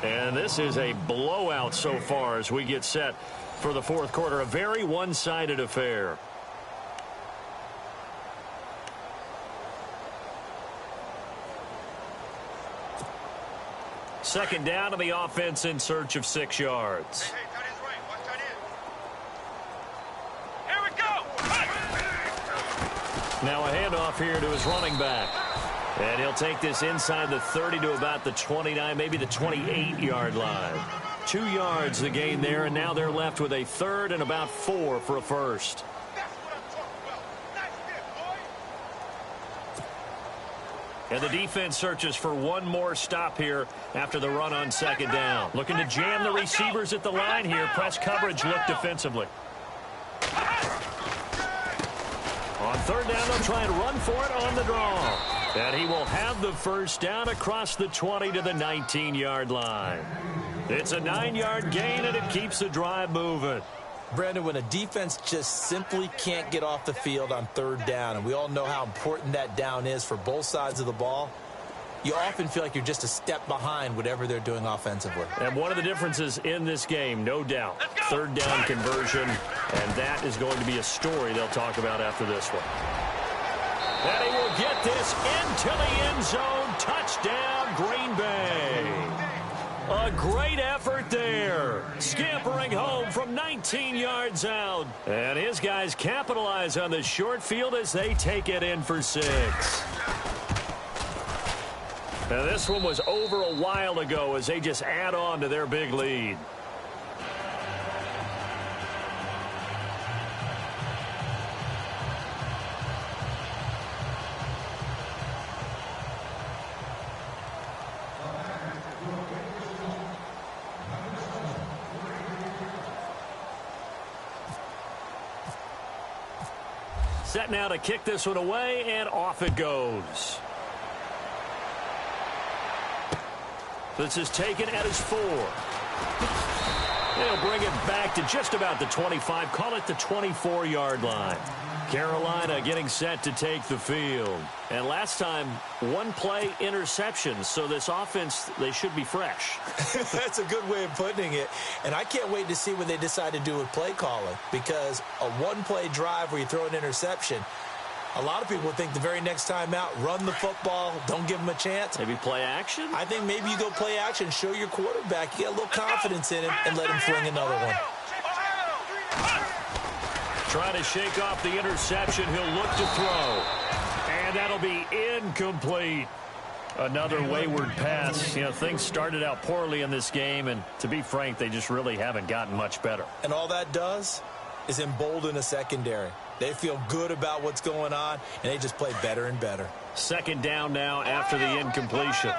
And this is a blowout so far as we get set for the 4th quarter. A very one-sided affair. Second down to the offense in search of 6 yards. Hey, tight end's right. Watch tight end. Here we go. Now a handoff here to his running back. And he'll take this inside the 30 to about the 29, maybe the 28-yard line. 2 yards the gain there, and now they're left with a 3rd and about 4 for a first. That's what I'm talking about. Nice hit, boy. And the defense searches for one more stop here after the run on 2nd down. Looking to jam the receivers at the line here. Press coverage look defensively. On 3rd down, they'll try and run for it on the draw. And he will have the first down across the 20 to the 19-yard line. It's a 9-yard gain, and it keeps the drive moving. Brandon, when a defense just simply can't get off the field on 3rd down, and we all know how important that down is for both sides of the ball, you often feel like you're just a step behind whatever they're doing offensively. And one of the differences in this game, no doubt, 3rd down conversion, and that is going to be a story they'll talk about after this one. And he will get this into the end zone. Touchdown, Green Bay. A great effort there. Scampering home from 19 yards out. And his guys capitalize on the short field as they take it in for 6. Now this one was over a while ago as they just add on to their big lead. Set now to kick this one away, and off it goes. This is taken at his 4. They'll bring it back to just about the 25. Call it the 24-yard line. Carolina getting set to take the field. And last time, one-play interception. So this offense, they should be fresh. That's a good way of putting it. And I can't wait to see what they decide to do with play calling. Because a one-play drive where you throw an interception, a lot of people think the very next time out, run the football, don't give them a chance. Maybe play action? I think maybe you go play action, show your quarterback, you get a little confidence in him, and let him fling another one. Trying to shake off the interception. He'll look to throw. And that'll be incomplete. Another wayward pass. You know, things started out poorly in this game, and to be frank, they just really haven't gotten much better. And all that does is embolden a secondary. They feel good about what's going on, and they just play better and better. Second down now after the incompletion.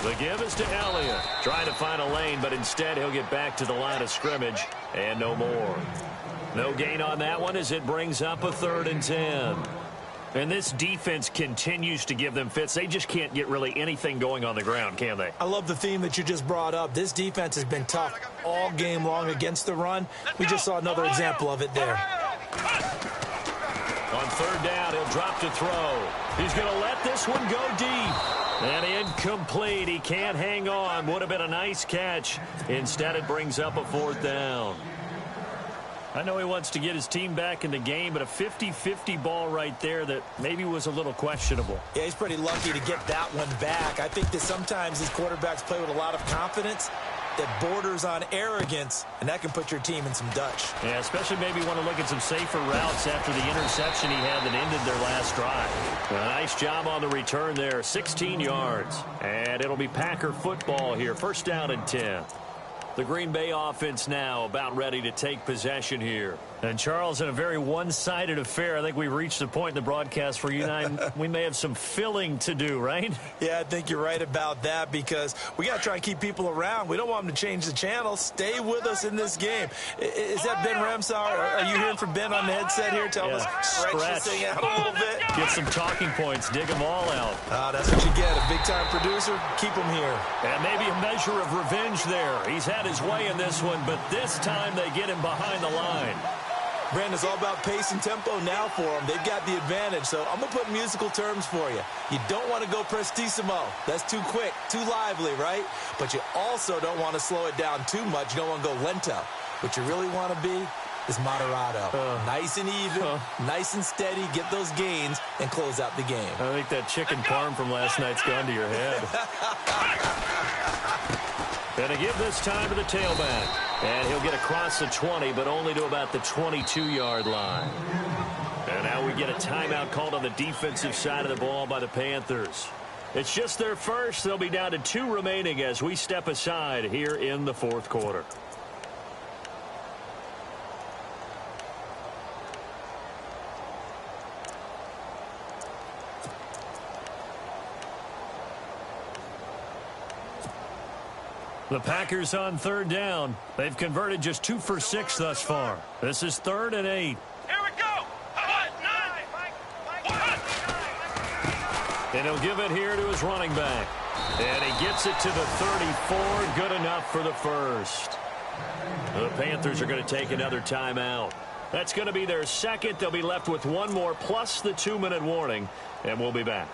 The give is to Elliott. Trying to find a lane, but instead he'll get back to the line of scrimmage, and no more. No gain on that one as it brings up a 3rd and 10. And this defense continues to give them fits. They just can't get really anything going on the ground, can they? I love the theme that you just brought up. This defense has been tough all game long against the run. We just saw another example of it there. On 3rd down, he'll drop to throw. He's going to let this one go deep. And incomplete. He can't hang on. Would have been a nice catch. Instead, it brings up a 4th down. I know he wants to get his team back in the game, but a 50-50 ball right there that maybe was a little questionable. Yeah, he's pretty lucky to get that one back. I think that sometimes these quarterbacks play with a lot of confidence that borders on arrogance, and that can put your team in some Dutch. Yeah, especially maybe want to look at some safer routes after the interception he had that ended their last drive. A nice job on the return there, 16 yards. And it'll be Packer football here, 1st down and 10. The Green Bay offense now about ready to take possession here. And, Charles, in a very one-sided affair, I think we've reached the point in the broadcast where you and I, we may have some filling to do, right? Yeah, I think you're right about that because we got to try and keep people around. We don't want them to change the channel. Stay with us in this game. Is that Ben Ramsar? Are you hearing from Ben on the headset here? Tell us, stretch this thing out a little bit. Get some talking points. Dig them all out. That's what you get. A big-time producer. Keep them here. And maybe a measure of revenge there. He's had his way in this one, but this time they get him behind the line. Brandon, it's all about pace and tempo now for them. They've got the advantage, so I'm going to put musical terms for you. You don't want to go prestissimo. That's too quick, too lively, right? But you also don't want to slow it down too much. You don't want to go lento. What you really want to be is moderato. Nice and even, nice and steady, get those gains, and close out the game. I think that chicken parm from last night's gone to your head. Going to give this time to the tailback. And he'll get across the 20, but only to about the 22-yard line. And now we get a timeout called on the defensive side of the ball by the Panthers. It's just their first. They'll be down to 2 remaining as we step aside here in the 4th quarter. The Packers on 3rd down. They've converted just 2 for 6 thus far. This is 3rd and 8. Here we go. And he'll give it here to his running back. And he gets it to the 34. Good enough for the first. The Panthers are going to take another timeout. That's going to be their second. They'll be left with 1 more plus the 2-minute warning. And we'll be back.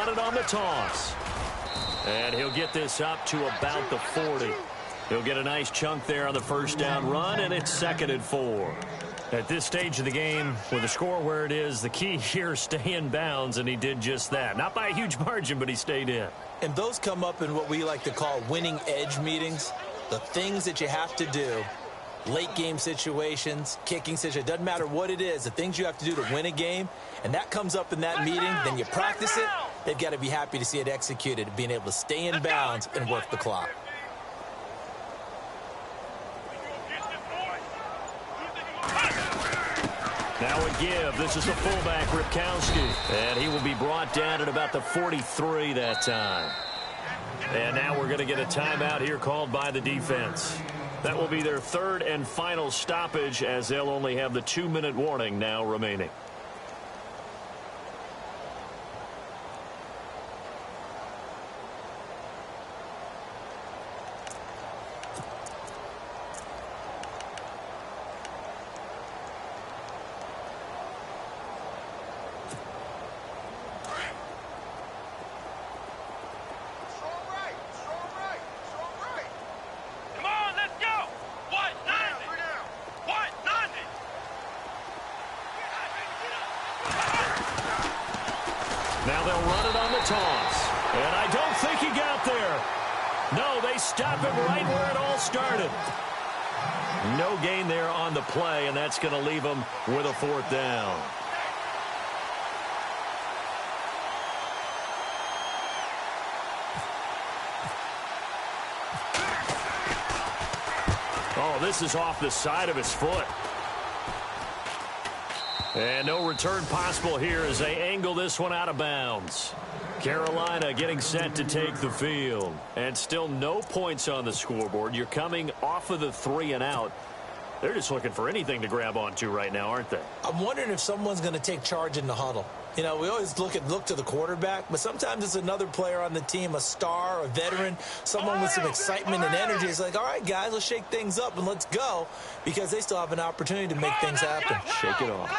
run it on the toss. And he'll get this up to about the 40. He'll get a nice chunk there on the first down run, and it's 2nd and 4. At this stage of the game, with the score where it is, the key here is stay in bounds, and he did just that. Not by a huge margin, but he stayed in. And those come up in what we like to call winning edge meetings. The things that you have to do, late game situations, kicking situations, doesn't matter what it is, the things you have to do to win a game, and that comes up in that meeting, then you practice it, they've got to be happy to see it executed, being able to stay in bounds and work the clock. Now a give. This is the fullback, Ripkowski. And he will be brought down at about the 43 that time. And now we're going to get a timeout here called by the defense. That will be their 3rd and final stoppage, as they'll only have the 2-minute warning now remaining. Now they'll run it on the toss. And I don't think he got there. No, they stop him right where it all started. No gain there on the play, and that's going to leave him with a 4th down. Oh, this is off the side of his foot. And no return possible here as they angle this one out of bounds. Carolina getting set to take the field. And still no points on the scoreboard. You're coming off of the 3 and out. They're just looking for anything to grab onto right now, aren't they? I'm wondering if someone's going to take charge in the huddle. You know, we always look to the quarterback, but sometimes it's another player on the team, a star, a veteran, someone with some excitement and energy. It's like, all right, guys, let's shake things up and let's go, because they still have an opportunity to make things happen. Shake it off.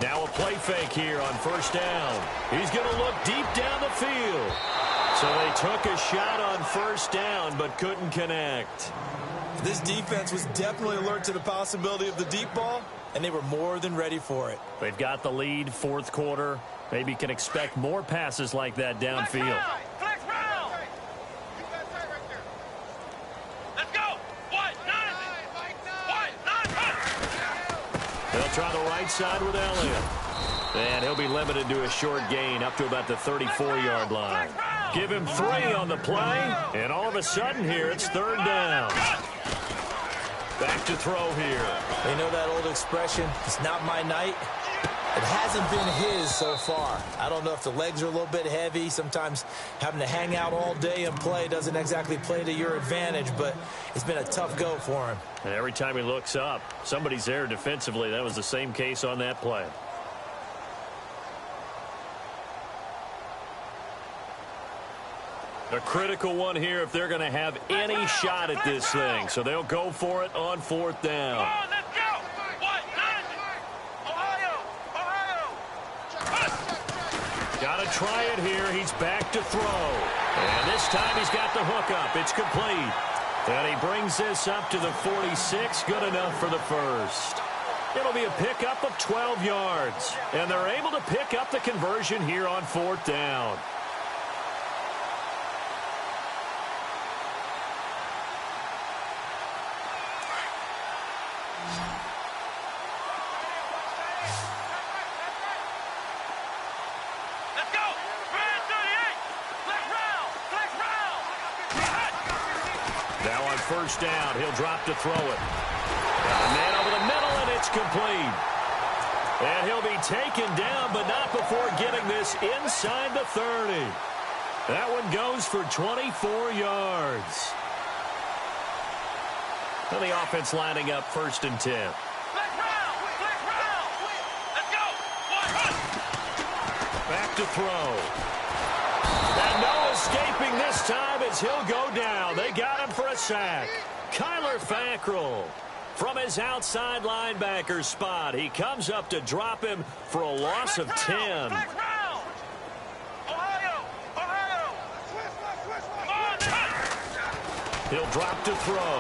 Now a play fake here on 1st down. He's going to look deep down the field. So they took a shot on 1st down, but couldn't connect. This defense was definitely alert to the possibility of the deep ball, and they were more than ready for it. They've got the lead, 4th quarter. Maybe can expect more passes like that downfield. They'll try the right side with Elliott. And he'll be limited to a short gain up to about the 34-yard line. Give him 3 on the play, and all of a sudden here it's 3rd down. Back to throw here. You know that old expression, it's not my night? It hasn't been his so far. I don't know if the legs are a little bit heavy. Sometimes having to hang out all day and play doesn't exactly play to your advantage, but it's been a tough go for him. And every time he looks up, somebody's there defensively. That was the same case on that play. A critical one here if they're going to have any shot at this thing. So they'll go for it on 4th down. Got to try it here. He's back to throw. And this time he's got the hook up. It's complete. And he brings this up to the 46. Good enough for the first. It'll be a pickup of 12 yards. And they're able to pick up the conversion here on 4th down. Now on 1st down, he'll drop to throw it. A man over the middle, and it's complete. And he'll be taken down, but not before getting this inside the 30. That one goes for 24 yards. And the offense lining up 1st and 10. Back to throw. And no escaping this time as he'll go down. They got him for a sack. Kyler Fackrell from his outside linebacker spot. He comes up to drop him for a loss of 10. He'll drop to throw.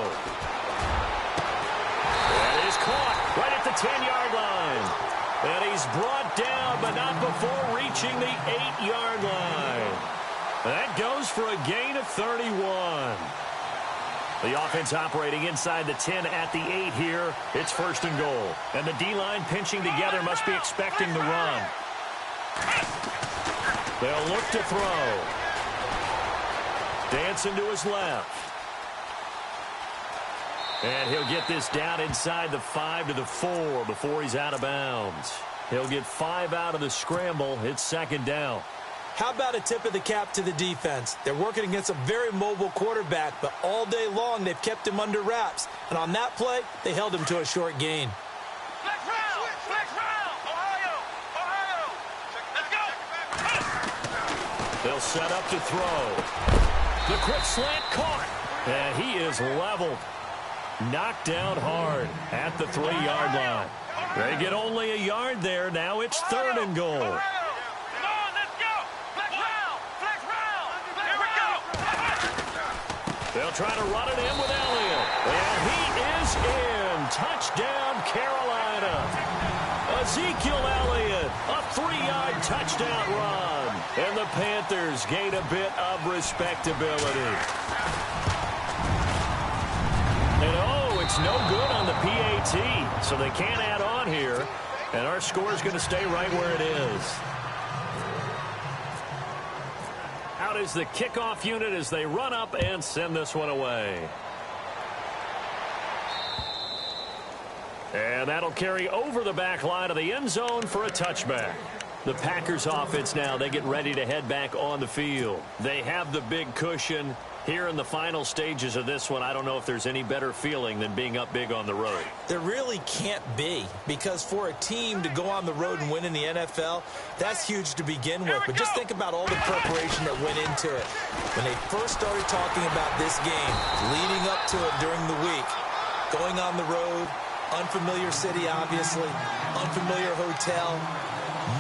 That is caught right at the 10-yard line. And he's brought down, but not before reaching the 8-yard line. That goes for a gain of 31. The offense operating inside the 10 at the 8 here. It's 1st and goal. And the D-line pinching together must be expecting the run. They'll look to throw. Dancing to his left. And he'll get this down inside the 5 to the 4 before he's out of bounds. He'll get 5 out of the scramble. It's 2nd down. How about a tip of the cap to the defense? They're working against a very mobile quarterback, but all day long they've kept him under wraps. And on that play, they held him to a short gain. Flex round! Flex round! Ohio! Ohio! Let's go! They'll set up to throw. The quick slant caught. And he is leveled. Knocked down hard at the 3-yard line. They get only a yard there. Now it's 3rd and goal. Come on, let's go! Flex round! Flex round! Here we go! They'll try to run it in with Elliott. And he is in. Touchdown, Carolina. Ezekiel Elliott, a 3-yard touchdown run. And the Panthers gain a bit of respectability. And oh, it's no good on the PAT, so they can't add on here. And our score is going to stay right where it is. Out is the kickoff unit as they run up and send this one away. And that'll carry over the back line of the end zone for a touchback. The Packers offense now, they get ready to head back on the field. They have the big cushion. Here in the final stages of this one, I don't know if there's any better feeling than being up big on the road. There really can't be, because for a team to go on the road and win in the NFL, that's huge to begin with. But just think about all the preparation that went into it. When they first started talking about this game, leading up to it during the week, going on the road, unfamiliar city, obviously, unfamiliar hotel.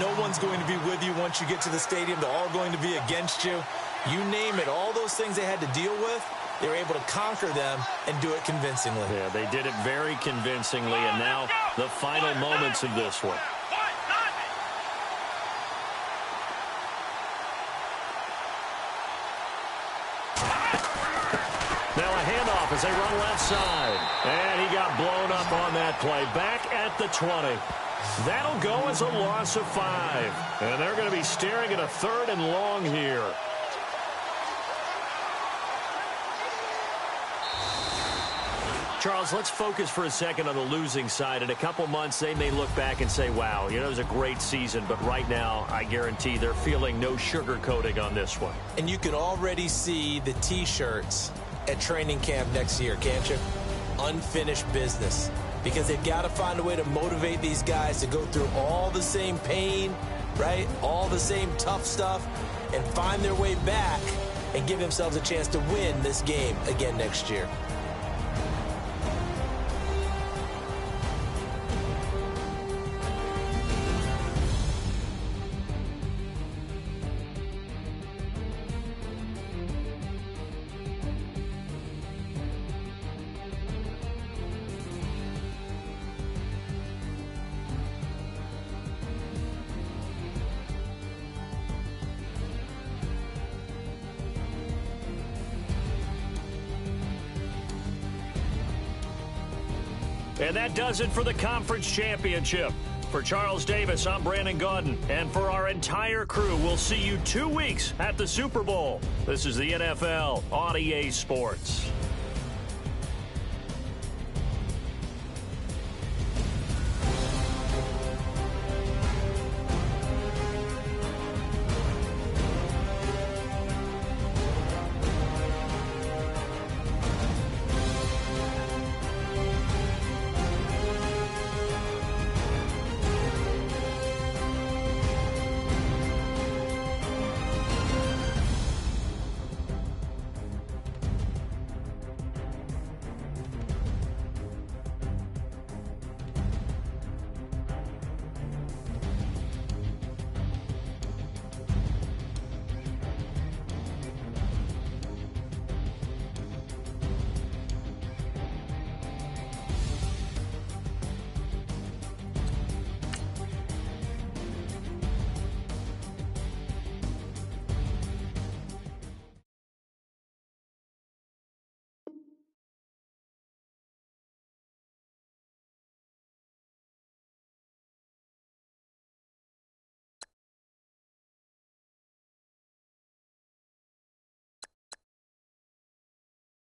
No one's going to be with you once you get to the stadium. They're all going to be against you. You name it, all those things they had to deal with, they were able to conquer them and do it convincingly. Yeah, they did it very convincingly, and now the final moments of this one. Now a handoff as they run left side. And he got blown up on that play. Back at the 20. That'll go as a loss of 5. And they're going to be staring at a 3rd and long here. Charles, let's focus for a second on the losing side. In a couple months, they may look back and say, wow, you know, it was a great season. But right now, I guarantee they're feeling no sugarcoating on this one. And you can already see the T-shirts at training camp next year, can't you? Unfinished business. Because they've got to find a way to motivate these guys to go through all the same pain, right? All the same tough stuff, and find their way back and give themselves a chance to win this game again next year. And that does it for the conference championship. For Charles Davis, I'm Brandon Gaudin. And for our entire crew, we'll see you 2 weeks at the Super Bowl. This is the NFL on EA Sports.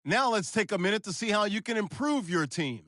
Now let's take a minute to see how you can improve your team.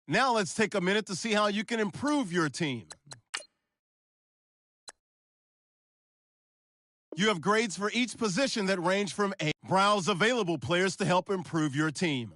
Now let's take a minute to see how you can improve your team. You have grades for each position that range from A. Browse available players to help improve your team.